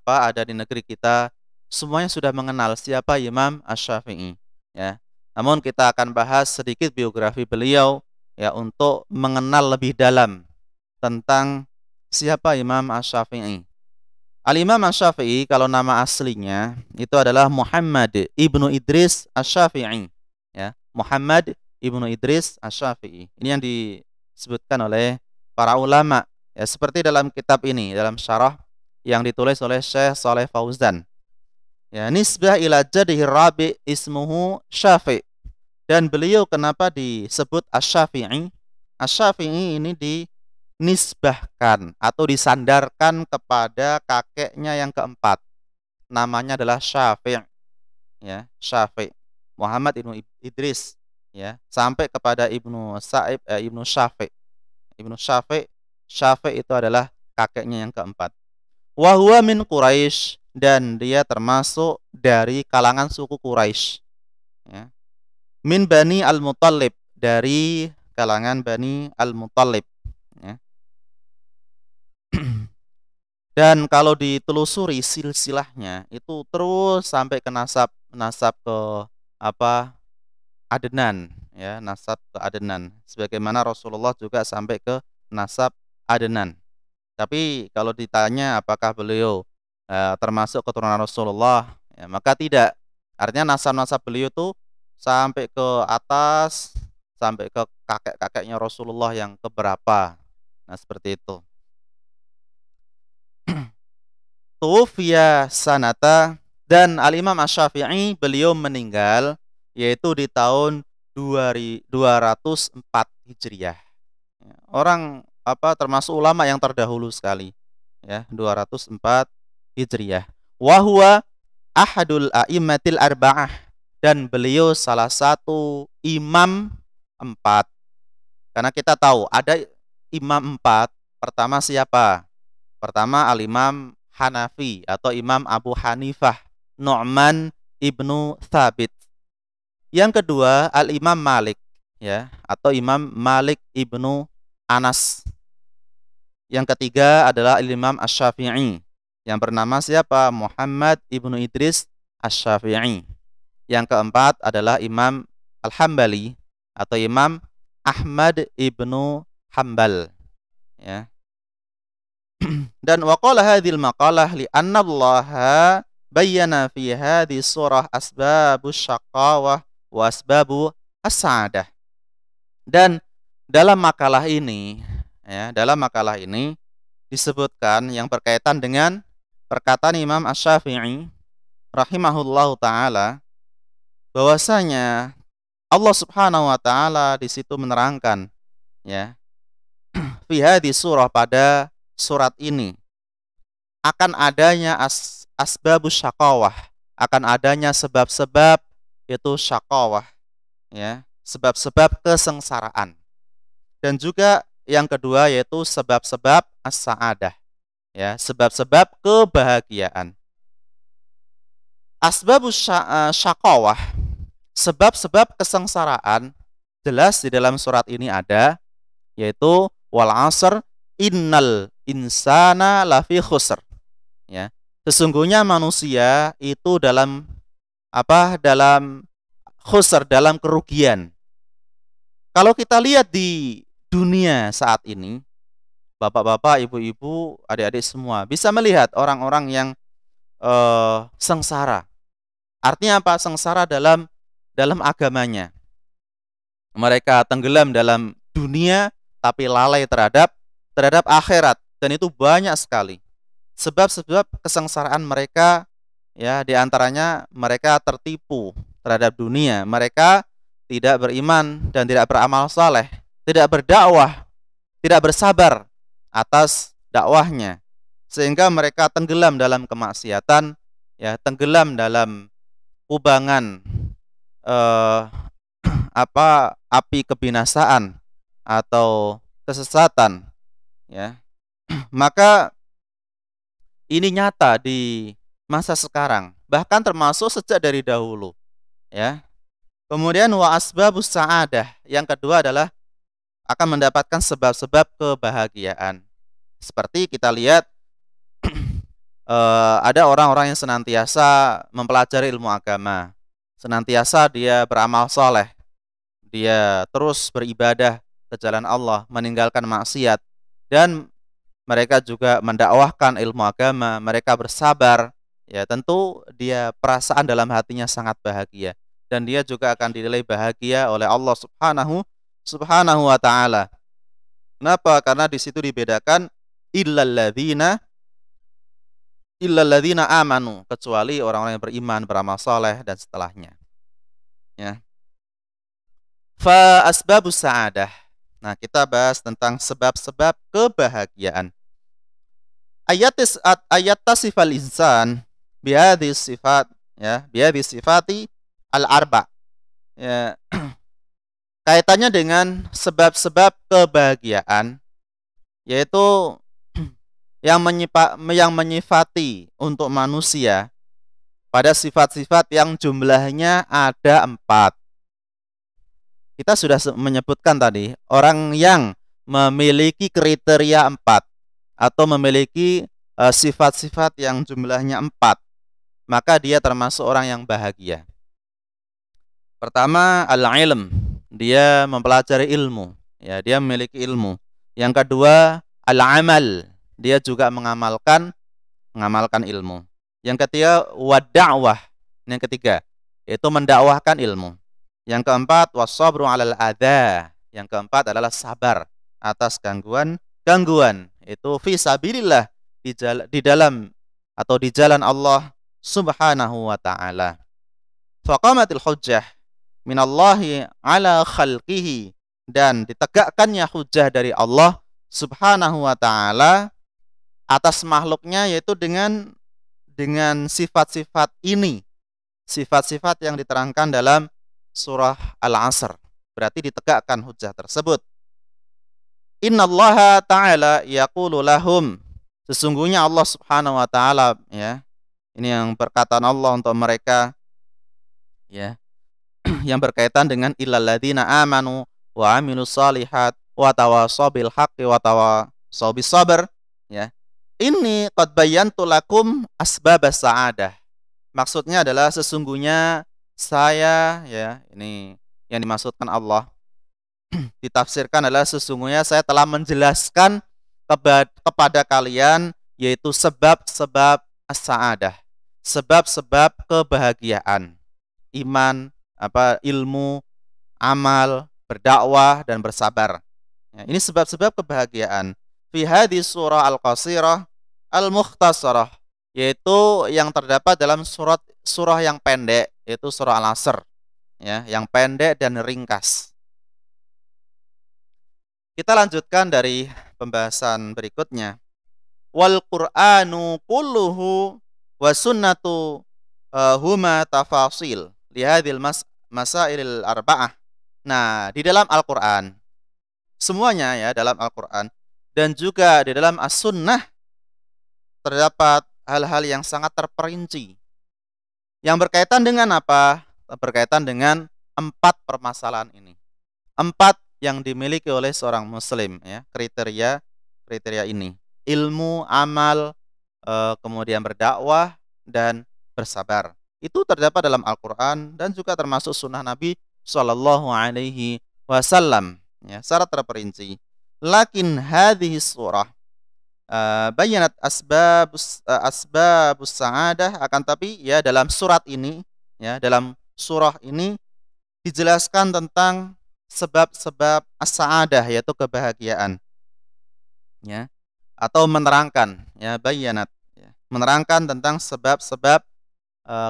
ada di negeri kita semuanya sudah mengenal siapa Imam Asy-Syafi'i, ya. Namun kita akan bahas sedikit biografi beliau, ya, untuk mengenal lebih dalam tentang siapa Imam Asy-Syafi'i. Al-Imam Asy-Syafi'i kalau nama aslinya itu adalah Muhammad ibnu Idris Asy-Syafi'i, ya. Muhammad ibnu Idris Asy-Syafi'i. Ini yang disebutkan oleh para ulama, ya, seperti dalam kitab ini, dalam syarah yang ditulis oleh Syekh Shalih Fauzan. Ya, nisbah ila jadihi rabi ismuhu Syafi'. Dan beliau kenapa disebut Asy-Syafi'i? Asy-Syafi'i ini dinisbahkan atau disandarkan kepada kakeknya yang keempat. Namanya adalah Syafi', ya, Syafi'. Muhammad ibnu Idris, ya, sampai kepada Ibnu Syafi'. Ibnu Syafi', Syafi' itu adalah kakeknya yang keempat. Wa huwa min Quraisy, dan dia termasuk dari kalangan suku Quraisy, ya. Min Bani Al-Muttalib, dari kalangan Bani Al-Muttalib, ya. Dan kalau ditelusuri silsilahnya itu terus sampai ke nasab ke Adnan, ya, nasab ke Adnan. Sebagaimana Rasulullah juga sampai ke nasab Adnan. Tapi kalau ditanya apakah beliau termasuk keturunan Rasulullah, ya, maka tidak. Artinya nasab-nasab beliau tuh sampai ke atas, sampai ke kakek-kakeknya Rasulullah yang keberapa. Nah, seperti itu. Tufiya sanata, dan al-Imam Asy-Syafi'i beliau meninggal yaitu di tahun 204 Hijriah. Orang termasuk ulama yang terdahulu sekali, ya, 204 Hijriah. Wa huwa ahadul a'immatil arba'ah, dan beliau salah satu imam empat. Karena kita tahu ada imam empat. Pertama siapa? Pertama al-Imam Hanafi atau Imam Abu Hanifah, Nu'man ibnu Thabit. Yang kedua al-Imam Malik, ya, atau Imam Malik ibnu Anas. Yang ketiga adalah Imam Asy-Syafi'i, yang bernama siapa? Muhammad ibnu Idris Asy-Syafi'i. Yang keempat adalah Imam Al-Hambali atau Imam Ahmad ibnu Hambal, ya. Dan waqala hadhil maqalah li anna Allah bayyana fi hadhihi surah asbabus syaqawah wa asbabu as-sa'adah. Dan dalam makalah ini, ya, dalam makalah ini disebutkan yang berkaitan dengan perkataan Imam Asy-Syafi'i rahimahullahu taala bahwasanya Allah Subhanahu wa taala di situ menerangkan, ya, fi hadhihi surah, pada surat ini akan adanya asbabus syaqawah, akan adanya sebab-sebab itu syaqawah, ya, sebab-sebab kesengsaraan. Dan juga yang kedua yaitu sebab-sebab as-sa'adah, ya, sebab-sebab kebahagiaan. Asbabus syaqawah, sebab-sebab kesengsaraan, jelas di dalam surat ini ada, yaitu wal 'asr innal insana lafi khusr, ya. Sesungguhnya manusia itu dalam dalam khusr, dalam kerugian. Kalau kita lihat di dunia saat ini, bapak-bapak, ibu-ibu, adik-adik semua bisa melihat orang-orang yang sengsara. Artinya apa? Sengsara dalam agamanya. Mereka tenggelam dalam dunia tapi lalai terhadap akhirat, dan itu banyak sekali. Sebab-sebab kesengsaraan mereka, ya, diantaranya mereka tertipu terhadap dunia, mereka tidak beriman dan tidak beramal saleh, tidak berdakwah, tidak bersabar atas dakwahnya, sehingga mereka tenggelam dalam kemaksiatan, ya, tenggelam dalam kubangan api kebinasaan atau kesesatan, ya. Maka ini nyata di masa sekarang, bahkan termasuk sejak dari dahulu, ya. Kemudian wa asbabus sa'adah, yang kedua adalah akan mendapatkan sebab-sebab kebahagiaan. Seperti kita lihat ada orang-orang yang senantiasa mempelajari ilmu agama, senantiasa dia beramal soleh, dia terus beribadah ke jalan Allah, meninggalkan maksiat, dan mereka juga mendakwahkan ilmu agama, mereka bersabar, ya, tentu dia perasaan dalam hatinya sangat bahagia, dan dia juga akan dinilai bahagia oleh Allah Subhanahu wa taala. Kenapa? Karena di situ dibedakan illalladzina amanu, kecuali orang-orang yang beriman, beramal saleh dan setelahnya, ya. Fa asbabus sa'adah. Nah, kita bahas tentang sebab-sebab kebahagiaan. Ayat tasifal insan bihadhis sifat, ya, bihadhis sifati al-arba, ya. Kaitannya dengan sebab-sebab kebahagiaan, yaitu yang menyifati untuk manusia pada sifat-sifat yang jumlahnya ada 4. Kita sudah menyebutkan tadi, orang yang memiliki kriteria 4 atau memiliki sifat-sifat yang jumlahnya 4, maka dia termasuk orang yang bahagia. Pertama, al-ilm, dia mempelajari ilmu, ya, dia memiliki ilmu. Yang kedua, al-amal, dia juga mengamalkan ilmu. Yang ketiga, wad-da'wah, yang ketiga yaitu mendakwahkan ilmu. Yang keempat, was-sabru 'alal adza, yang keempat adalah sabar atas gangguan, itu fi sabilillah, di dalam atau di jalan Allah Subhanahu wa taala. Faqamatil hujjah minallahi ala khalqihi, dan ditegakkannya hujjah dari Allah Subhanahu wa taala atas makhluknya, yaitu dengan sifat-sifat ini, sifat-sifat yang diterangkan dalam surah Al-'Asr. Berarti ditegakkan hujjah tersebut. Innallaha ta'ala yaqulu lahum, sesungguhnya Allah Subhanahu wa taala, ya, ini yang perkataan Allah untuk mereka, ya, yang berkaitan dengan illalladzina amanu wa amilus shalihat wa tawashaw bil haqqi wa tawashaw bis sabr, ya. Ini qad bayyantu lakum asbabas sa'adah. Maksudnya adalah sesungguhnya saya, ya, ini yang dimaksudkan Allah, ditafsirkan adalah sesungguhnya saya telah menjelaskan kepada kalian, yaitu sebab-sebab as-sa'adah, sebab-sebab kebahagiaan, iman, ilmu, amal, berdakwah dan bersabar. Ya, ini sebab-sebab kebahagiaan. Fi hadis surah al-qasirah al-mukhtasarah, yaitu yang terdapat dalam surah yang pendek, yaitu surah Al-Asr, ya, yang pendek dan ringkas. Kita lanjutkan dari pembahasan berikutnya. Wal Qur'anu kulluhu wa sunnatu huma tafasil lihadil masailil arba'ah. Nah, di dalam Al-Qur'an, semuanya ya dalam Al-Qur'an dan juga di dalam As-Sunnah terdapat hal-hal yang sangat terperinci. Yang berkaitan dengan apa? Berkaitan dengan 4 permasalahan ini. 4 yang dimiliki oleh seorang muslim, ya, kriteria ini. Ilmu, amal, kemudian berdakwah dan bersabar. Itu terdapat dalam Al-Qur'an dan juga termasuk sunnah Nabi Shallallahu alaihi wasallam, ya, secara terperinci. Lakin hadhihi surah bayanat asbabus sa'adah, akan tapi ya dalam surat ini, ya, dalam surah ini dijelaskan tentang sebab-sebab as-sa'adah, yaitu kebahagiaan, ya, atau menerangkan, ya, bayanat, ya, menerangkan tentang sebab-sebab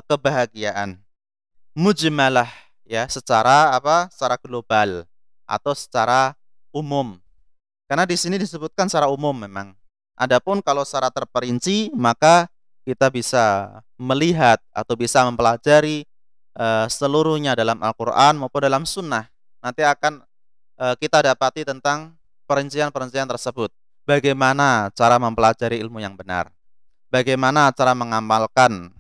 kebahagiaan mujmalah, ya, secara secara global atau secara umum. Karena di sini disebutkan secara umum memang. Adapun kalau secara terperinci, maka kita bisa melihat atau bisa mempelajari seluruhnya dalam Al-Qur'an maupun dalam sunnah. Nanti akan kita dapati tentang perincian-perincian tersebut. Bagaimana cara mempelajari ilmu yang benar, bagaimana cara mengamalkan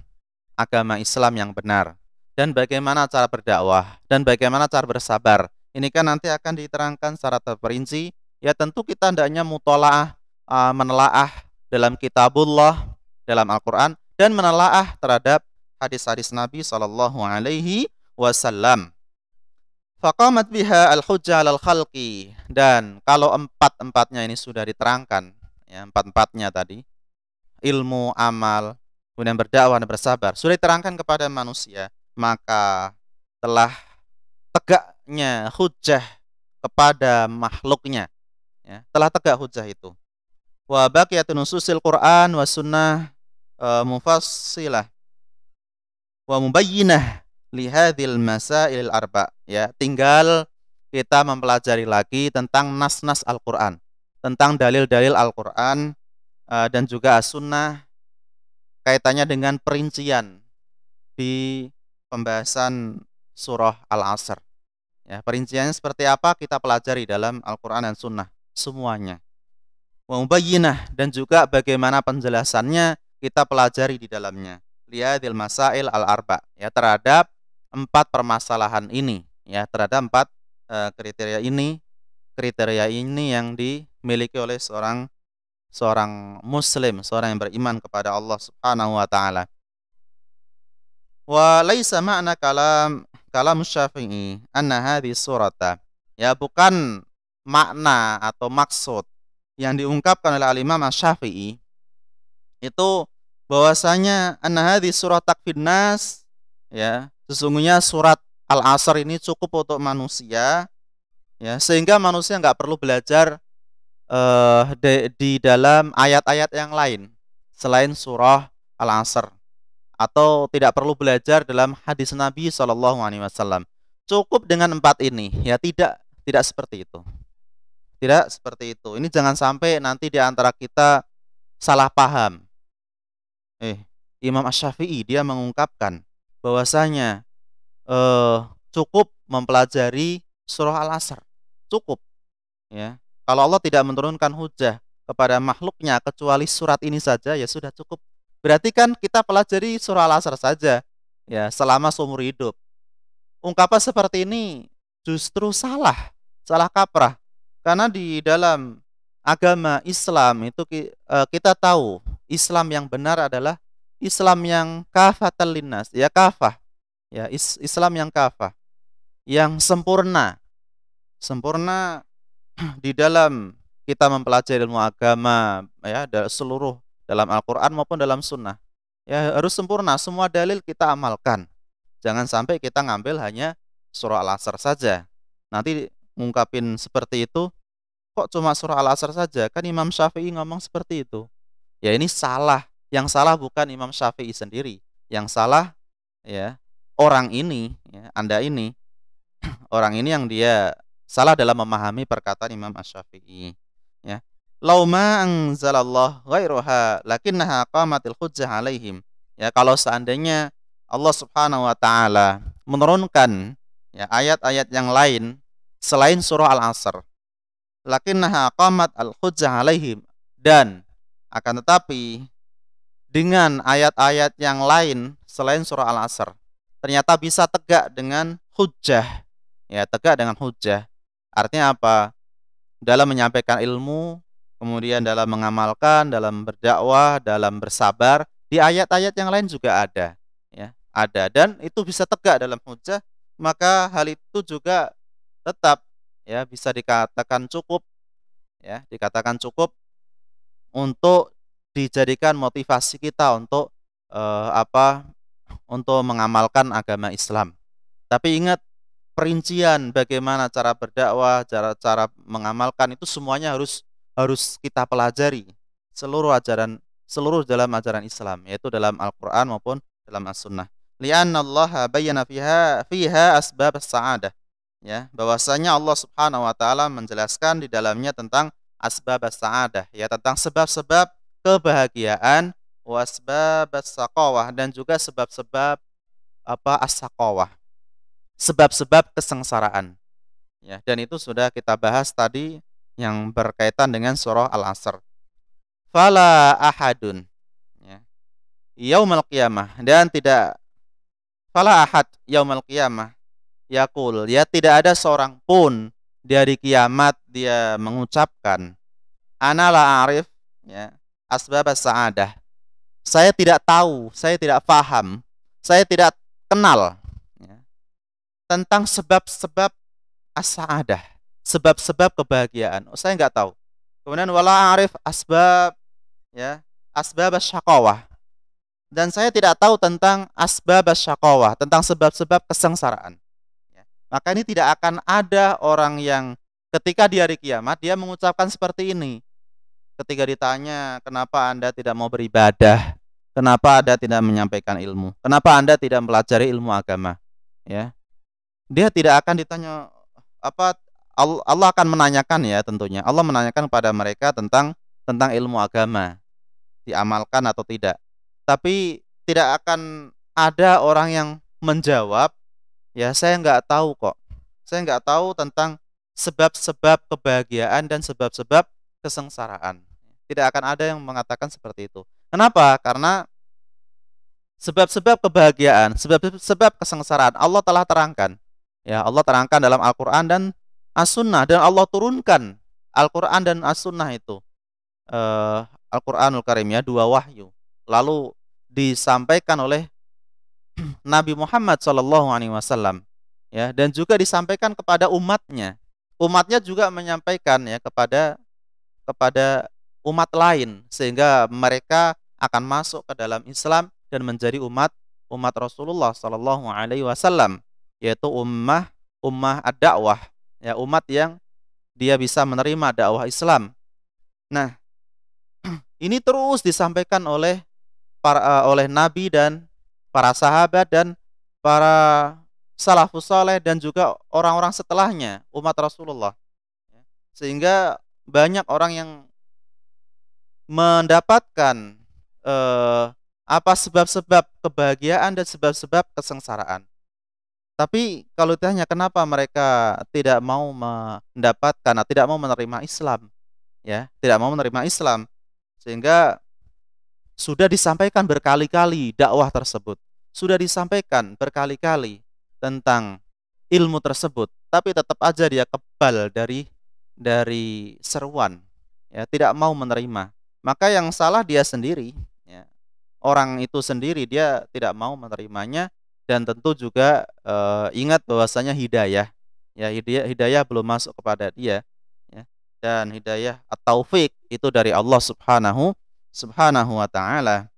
agama Islam yang benar, dan bagaimana cara berdakwah, dan bagaimana cara bersabar. Ini kan nanti akan diterangkan secara terperinci. Ya, tentu kita hendaknya mutolaah, menelaah dalam kitabullah, dalam Al-Quran, dan menelaah terhadap hadis-hadis Nabi Sallallahu alaihi wasallam. Faqamat biha al-hujjah alal khalqi. Dan kalau 4-4-nya ini sudah diterangkan, ya, 4-4-nya tadi, ilmu, amal, kemudian berdakwah dan bersabar, sudah diterangkan kepada manusia, maka telah tegaknya hujjah kepada makhluknya, ya, telah tegak hujjah itu. Wa baqiyatun nususil Qur'an wa sunnah mufassilah wa mubayyinah li hadhil masailil arba', ya, tinggal kita mempelajari lagi tentang nas-nas Al-Qur'an, tentang dalil-dalil Al-Qur'an dan juga as-sunnah kaitannya dengan perincian di pembahasan surah Al-Asr. Ya, perinciannya seperti apa kita pelajari dalam Al-Qur'an dan sunnah semuanya. Wa mubayyinah, dan juga bagaimana penjelasannya kita pelajari di dalamnya. Lihadil masail al-arba', ya, terhadap 4 permasalahan ini, ya, terhadap 4 kriteria ini yang dimiliki oleh seorang muslim, seorang yang beriman kepada Allah Subhanahu wa taala. Wa laisa ma'na kalam Syafi'i anna hadhihi surata, ya, bukan makna atau maksud yang diungkapkan oleh al-Imam Asy-Syafi'i itu bahwasanya anna hadhihi surat takfin nas, ya, sesungguhnya surat Al-Asr ini cukup untuk manusia, ya, sehingga manusia nggak perlu belajar di dalam ayat-ayat yang lain selain surah Al-Asr, atau tidak perlu belajar dalam hadis Nabi Shallallahu alaihi wasallam. Cukup dengan 4 ini, ya, tidak seperti itu. Tidak seperti itu. Ini jangan sampai nanti di antara kita salah paham. Imam Asy-Syafi'i dia mengungkapkan bahwasanya cukup mempelajari surah Al-Asr. Cukup, ya. Kalau Allah tidak menurunkan hujjah kepada makhluknya kecuali surat ini saja, ya sudah cukup. Berarti kan kita pelajari surah Al-Asr saja, ya, selama seumur hidup. Ungkapan seperti ini justru salah kaprah. Karena di dalam agama Islam itu kita tahu Islam yang benar adalah Islam yang kafatal linnas, ya, kafah, ya, Islam yang kafah, yang sempurna di dalam kita mempelajari ilmu agama, ya, seluruh dalam Al-Qur'an maupun dalam sunnah, ya, harus sempurna, semua dalil kita amalkan. Jangan sampai kita ngambil hanya surah Al-Asr saja. Nanti ngungkapin seperti itu, kok cuma surah Al-Asr saja? Kan Imam Syafi'i ngomong seperti itu. Ya ini salah. Yang salah bukan Imam Syafi'i sendiri. Yang salah ya orang ini, ya, Anda ini, orang ini yang dia salah dalam memahami perkataan Imam Asy-Syafi'i. Ya. Lau ma anzalallah ghairuha lakinnaha qamatil hujjah alaihim. Ya, kalau seandainya Allah Subhanahu wa taala menurunkan ya ayat-ayat yang lain selain surah Al-Asr, lakinnaha qamat al-hujjah alaihim, dan akan tetapi dengan ayat-ayat yang lain selain surah Al-Asr ternyata bisa tegak dengan hujjah. Ya, tegak dengan hujjah. Artinya apa? Dalam menyampaikan ilmu, kemudian dalam mengamalkan, dalam berdakwah, dalam bersabar, di ayat-ayat yang lain juga ada, ya, ada, dan itu bisa tegak dalam hujjah, maka hal itu juga tetap ya bisa dikatakan cukup, ya, dikatakan cukup untuk dijadikan motivasi kita untuk apa? Untuk mengamalkan agama Islam. Tapi ingat, perincian bagaimana cara berdakwah, cara mengamalkan itu semuanya harus kita pelajari. Seluruh dalam ajaran Islam, yaitu dalam Al-Qur'an maupun dalam As-Sunnah. Li'anna Allah bayyana fiha asbab as-sa'adah. Ya, bahwasanya Allah Subhanahu wa taala menjelaskan di dalamnya tentang asbab as-sa'adah, ya, tentang sebab-sebab kebahagiaan, wasbab as-saqawah, dan juga sebab-sebab apa as-saqawah, sebab-sebab kesengsaraan, ya, dan itu sudah kita bahas tadi yang berkaitan dengan surah Al-Asr. Fala ahadun, ya, yaumal qiyamah, dan tidak, fala ahad yaumal qiyamah yaqul, ya, tidak ada seorang pun di hari kiamat dia mengucapkan ana la arif, ya, asbab as-sa'adah, saya tidak tahu, saya tidak paham, saya tidak kenal, ya, tentang sebab-sebab as-sa'adah, sebab-sebab kebahagiaan. Oh, saya nggak tahu. Kemudian wala arif asbab, ya, asbab asyaqawah, dan saya tidak tahu tentang asbab asyaqawah, tentang sebab-sebab kesengsaraan. Ya. Maka ini tidak akan ada orang yang ketika di hari kiamat dia mengucapkan seperti ini. Ketika ditanya, kenapa Anda tidak mau beribadah? Kenapa Anda tidak menyampaikan ilmu? Kenapa Anda tidak mempelajari ilmu agama? Ya. Dia tidak akan ditanya apa, Allah akan menanyakan, ya, tentunya. Allah menanyakan kepada mereka tentang ilmu agama, diamalkan atau tidak. Tapi tidak akan ada orang yang menjawab, ya, saya nggak tahu kok. Saya nggak tahu tentang sebab-sebab kebahagiaan dan sebab-sebab kesengsaraan. Tidak akan ada yang mengatakan seperti itu. Kenapa? Karena sebab-sebab kebahagiaan, sebab-sebab kesengsaraan Allah telah terangkan. Ya, Allah terangkan dalam Al-Qur'an dan As-Sunnah, dan Allah turunkan Al-Qur'an dan As-Sunnah itu. Al-Qur'anul Karim, ya, dua wahyu. Lalu disampaikan oleh Nabi Muhammad SAW, ya, dan juga disampaikan kepada umatnya. Umatnya juga menyampaikan, ya, kepada umat lain, sehingga mereka akan masuk ke dalam Islam dan menjadi umat Rasulullah SAW, yaitu ummah ad-dakwah, ya, umat yang dia bisa menerima dakwah Islam. Nah, ini terus disampaikan oleh oleh Nabi dan para sahabat dan para salafus saleh dan juga orang-orang setelahnya umat Rasulullah. Sehingga banyak orang yang mendapatkan apa sebab-sebab kebahagiaan dan sebab-sebab kesengsaraan. Tapi kalau ditanya kenapa mereka tidak mau mendapatkan, tidak mau menerima Islam, ya, tidak mau menerima Islam, sehingga sudah disampaikan berkali-kali dakwah tersebut, sudah disampaikan berkali-kali tentang ilmu tersebut, tapi tetap aja dia kebal dari seruan, ya, tidak mau menerima. Maka yang salah dia sendiri, ya, orang itu sendiri, dia tidak mau menerimanya. Dan tentu juga ingat bahwasanya hidayah, ya, hidayah belum masuk kepada dia, ya, dan hidayah at-taufik itu dari Allah Subhanahu wa taala.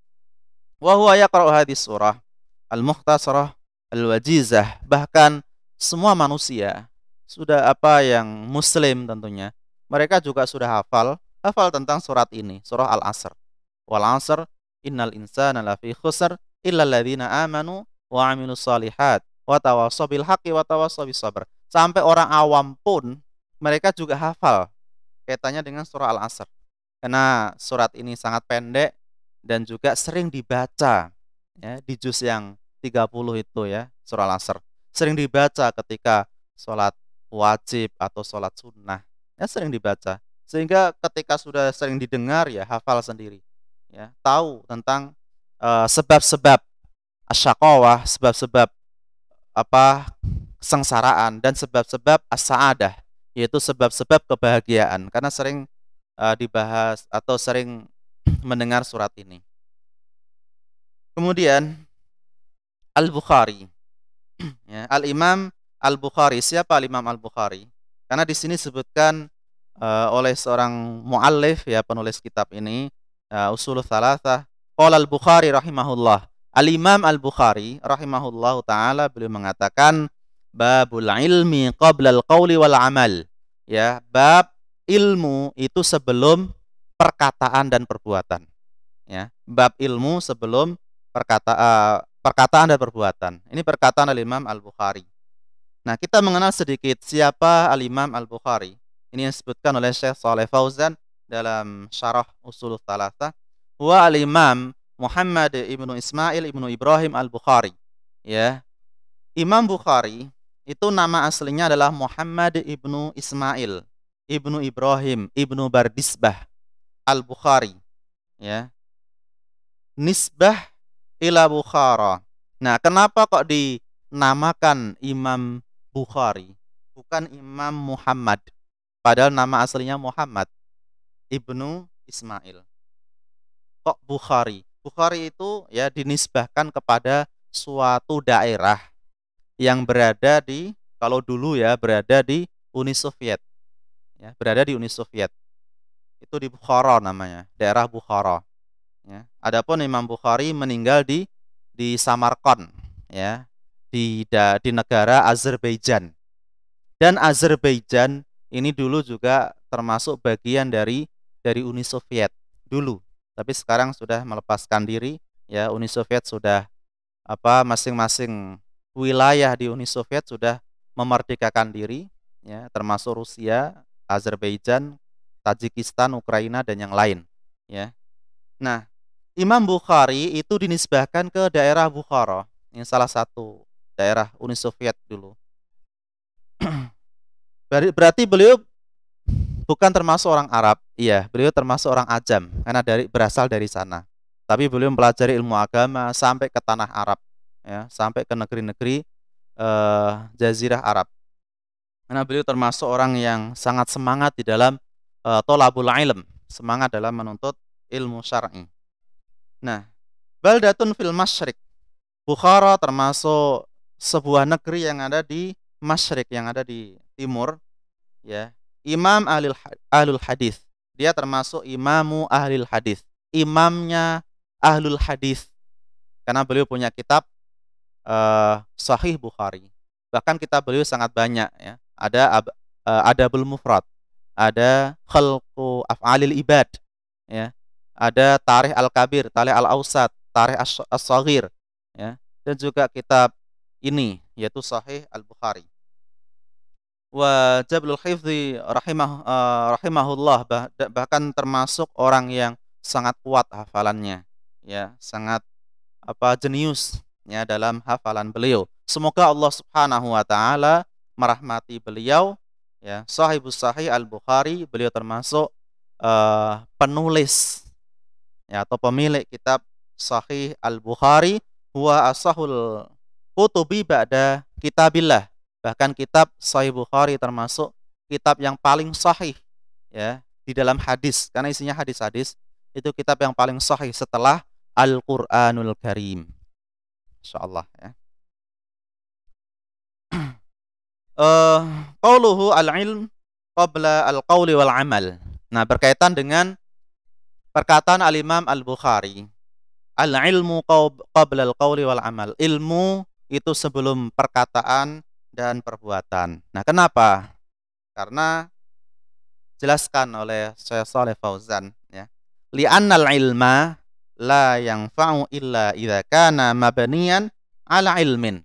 Wa huwa yaqra'u hadhihi surah al-mukhtasarah al-wajizah, bahkan semua manusia sudah yang muslim tentunya, mereka juga sudah hafal tentang surat ini, surah Al-Asr. Wal 'asr innal insana lafi khusr illa alladziina amanu wa 'amilus shalihat wa tawassaw bil haqqi wa tawassaw bis sabr. Sampai orang awam pun mereka juga hafal kaitannya dengan surah Al-Asr. Karena surat ini sangat pendek dan juga sering dibaca ya di juz yang 30 itu ya, surah Al-Asr. Sering dibaca ketika sholat wajib atau sholat sunnah. Ya sering dibaca. Sehingga ketika sudah sering didengar ya hafal sendiri. Ya, tahu tentang sebab-sebab asyaqawah, sebab-sebab kesengsaraan dan sebab-sebab as-sa'adah, yaitu sebab-sebab kebahagiaan karena sering dibahas atau sering mendengar surat ini. Kemudian Al-Bukhari, ya, Al-Imam Al-Bukhari. Siapa Al-Imam Al-Bukhari? Karena di sini disebutkan oleh seorang muallif ya, penulis kitab ini, Ushulul Tsalatsah. Qala Al-Bukhari rahimahullah. Al-Imam Al-Bukhari rahimahullahu taala beliau mengatakan babul ilmi qabla al-qauli wal amal. Ya, bab ilmu itu sebelum perkataan dan perbuatan. Ya, bab ilmu sebelum perkataan dan perbuatan. Ini perkataan Al-Imam Al-Bukhari. Nah, kita mengenal sedikit siapa Al-Imam Al-Bukhari. Ini yang disebutkan oleh Syekh Shalih Fauzan dalam Syarah Ushulul Tsalatsah. Wa Al-Imam Muhammad ibnu Ismail ibnu Ibrahim Al-Bukhari. Ya. Imam Bukhari itu nama aslinya adalah Muhammad ibnu Ismail ibnu Ibrahim ibnu Bardisbah Al-Bukhari. Ya. Nisbah ila Bukhara. Nah, kenapa kok dinamakan Imam Bukhari, bukan Imam Muhammad? Padahal nama aslinya Muhammad ibnu Ismail. Kok Bukhari? Bukhari itu ya dinisbahkan kepada suatu daerah yang berada di, kalau dulu ya berada di Uni Soviet. Ya, berada di Uni Soviet. Itu di Bukhara namanya, daerah Bukhara. Ya. Adapun Imam Bukhari meninggal di Samarkand, ya, di negara Azerbaijan. Dan Azerbaijan ini dulu juga termasuk bagian dari Uni Soviet dulu. Tapi sekarang sudah melepaskan diri, ya. Uni Soviet sudah masing-masing wilayah di Uni Soviet sudah memerdekakan diri, ya, termasuk Rusia, Azerbaijan, Tajikistan, Ukraina dan yang lain, ya. Nah, Imam Bukhari itu dinisbahkan ke daerah Bukhara, yang salah satu daerah Uni Soviet dulu. Berarti beliau bukan termasuk orang Arab. Iya, beliau termasuk orang Ajam karena berasal dari sana. Tapi beliau mempelajari ilmu agama sampai ke tanah Arab, ya, sampai ke negeri-negeri Jazirah Arab. Karena beliau termasuk orang yang sangat semangat di dalam thalabul ilm, semangat dalam menuntut ilmu syar'i. Nah, baldatun fil masyriq. Bukhara termasuk sebuah negeri yang ada di masyriq, yang ada di timur, ya. Imam ahlul hadis. Dia termasuk imamu ahlul hadis. Imamnya ahlul hadis. Karena beliau punya kitab Sahih Bukhari. Bahkan kitab beliau sangat banyak, ya. Ada Adabul Mufrad, ada Khalqu Af'alil Ibad, ya. Ada Tarikh Al-Kabir, Tarikh Al-Awsat, Tarikh As-Shaghir, ya. Dan juga kitab ini yaitu Sahih Al-Bukhari. Wa Jablul Hifdzi rahimahullah, bahkan termasuk orang yang sangat kuat hafalannya, ya, sangat jenius, ya, dalam hafalan beliau. Semoga Allah Subhanahu wa taala merahmati beliau, ya. Shahibus Sahih Al-Bukhari, beliau termasuk penulis, ya, atau pemilik kitab Sahih Al-Bukhari. Huwa ashahul kutubi ba'da kitabillah. Bahkan kitab Sahih Bukhari termasuk kitab yang paling sahih, ya, di dalam hadis, karena isinya hadis-hadis. Itu kitab yang paling sahih setelah Al-Qur'anul Karim. Insyaallah, ya. Qauluhu al-ilm qabla al-qauli wal amal. Nah, berkaitan dengan perkataan Al-Imam Al-Bukhari, al-ilmu qabla al-qauli wal amal. Ilmu itu sebelum perkataan dan perbuatan. Nah, kenapa? Karena jelaskan oleh Syekh Shalih Fauzan ya. Li'annal ilma la yanfa'u illa idza kana mabniyan ala ilmin.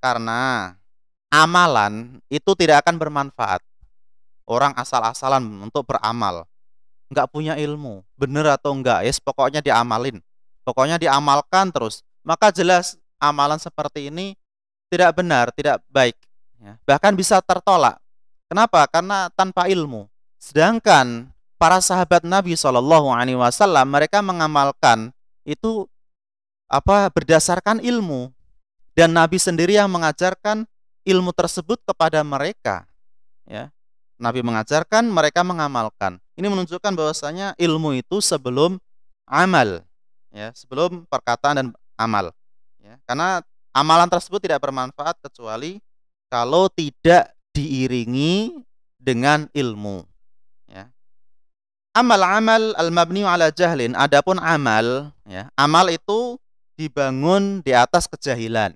Karena amalan itu tidak akan bermanfaat. Orang asal-asalan untuk beramal, nggak punya ilmu, bener atau enggak, yes, pokoknya diamalin. Pokoknya diamalkan terus. Maka jelas amalan seperti ini tidak benar, tidak baik. Ya. Bahkan bisa tertolak. Kenapa? Karena tanpa ilmu. Sedangkan para sahabat Nabi SAW mereka mengamalkan itu berdasarkan ilmu, dan Nabi sendiri yang mengajarkan ilmu tersebut kepada mereka. Ya, Nabi mengajarkan, mereka mengamalkan. Ini menunjukkan bahwasanya ilmu itu sebelum amal, ya, sebelum perkataan dan amal. Ya, karena amalan tersebut tidak bermanfaat kecuali kalau tidak diiringi dengan ilmu. Ya. Amal-amal al-mabniu ala jahlin. Adapun amal, ya, amal itu dibangun di atas kejahilan.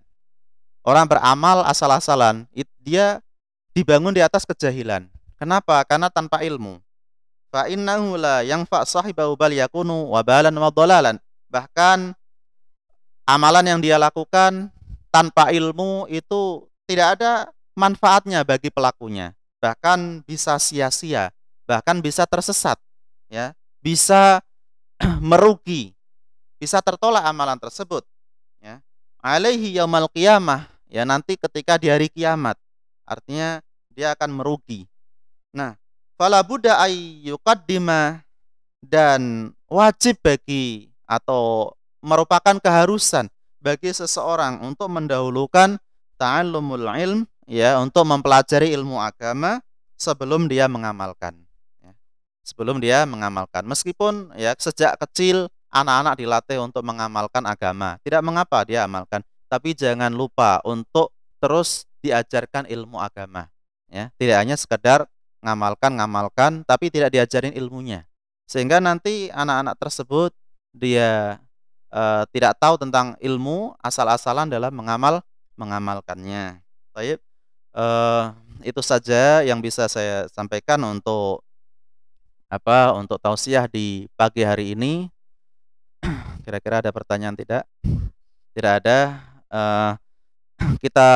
Orang beramal asal-asalan, dia dibangun di atas kejahilan. Kenapa? Karena tanpa ilmu. Fa innahu la yanfa' sahibahu bal yakunu wabalan wa dhalalan. Bahkan amalan yang dia lakukan tanpa ilmu itu tidak ada manfaatnya bagi pelakunya. Bahkan bisa sia-sia, bahkan bisa tersesat, ya. Bisa merugi, bisa tertolak amalan tersebut, ya. Alaihi yaumal qiyamah, ya, nanti ketika di hari kiamat. Artinya dia akan merugi. Nah, fala budda ay yuqaddima, dan wajib bagi atau merupakan keharusan bagi seseorang untuk mendahulukan ta'allumul ilm, ya, untuk mempelajari ilmu agama sebelum dia mengamalkan, ya. Sebelum dia mengamalkan. Meskipun ya sejak kecil anak-anak dilatih untuk mengamalkan agama, tidak mengapa dia amalkan, tapi jangan lupa untuk terus diajarkan ilmu agama, ya. Tidak hanya sekedar ngamalkan, tapi tidak diajarin ilmunya. Sehingga nanti anak-anak tersebut dia tidak tahu tentang ilmu, asal-asalan dalam mengamalkannya. Baik, itu saja yang bisa saya sampaikan untuk untuk tausiah di pagi hari ini. Kira-kira ada pertanyaan tidak? Tidak ada. Kita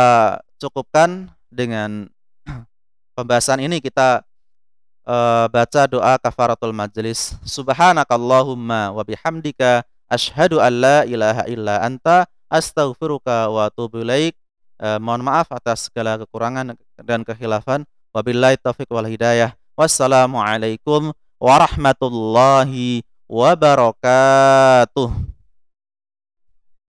cukupkan dengan pembahasan ini. Kita baca doa kafaratul majlis. Subhanakallahumma wa bihamdika asyhadu an la ilaha illa anta astaghfiruka wa atubu ilaik. Mohon maaf atas segala kekurangan dan kekhilafan. Wabillahi taufiq wal hidayah. Wassalamualaikum warahmatullahi wabarakatuh.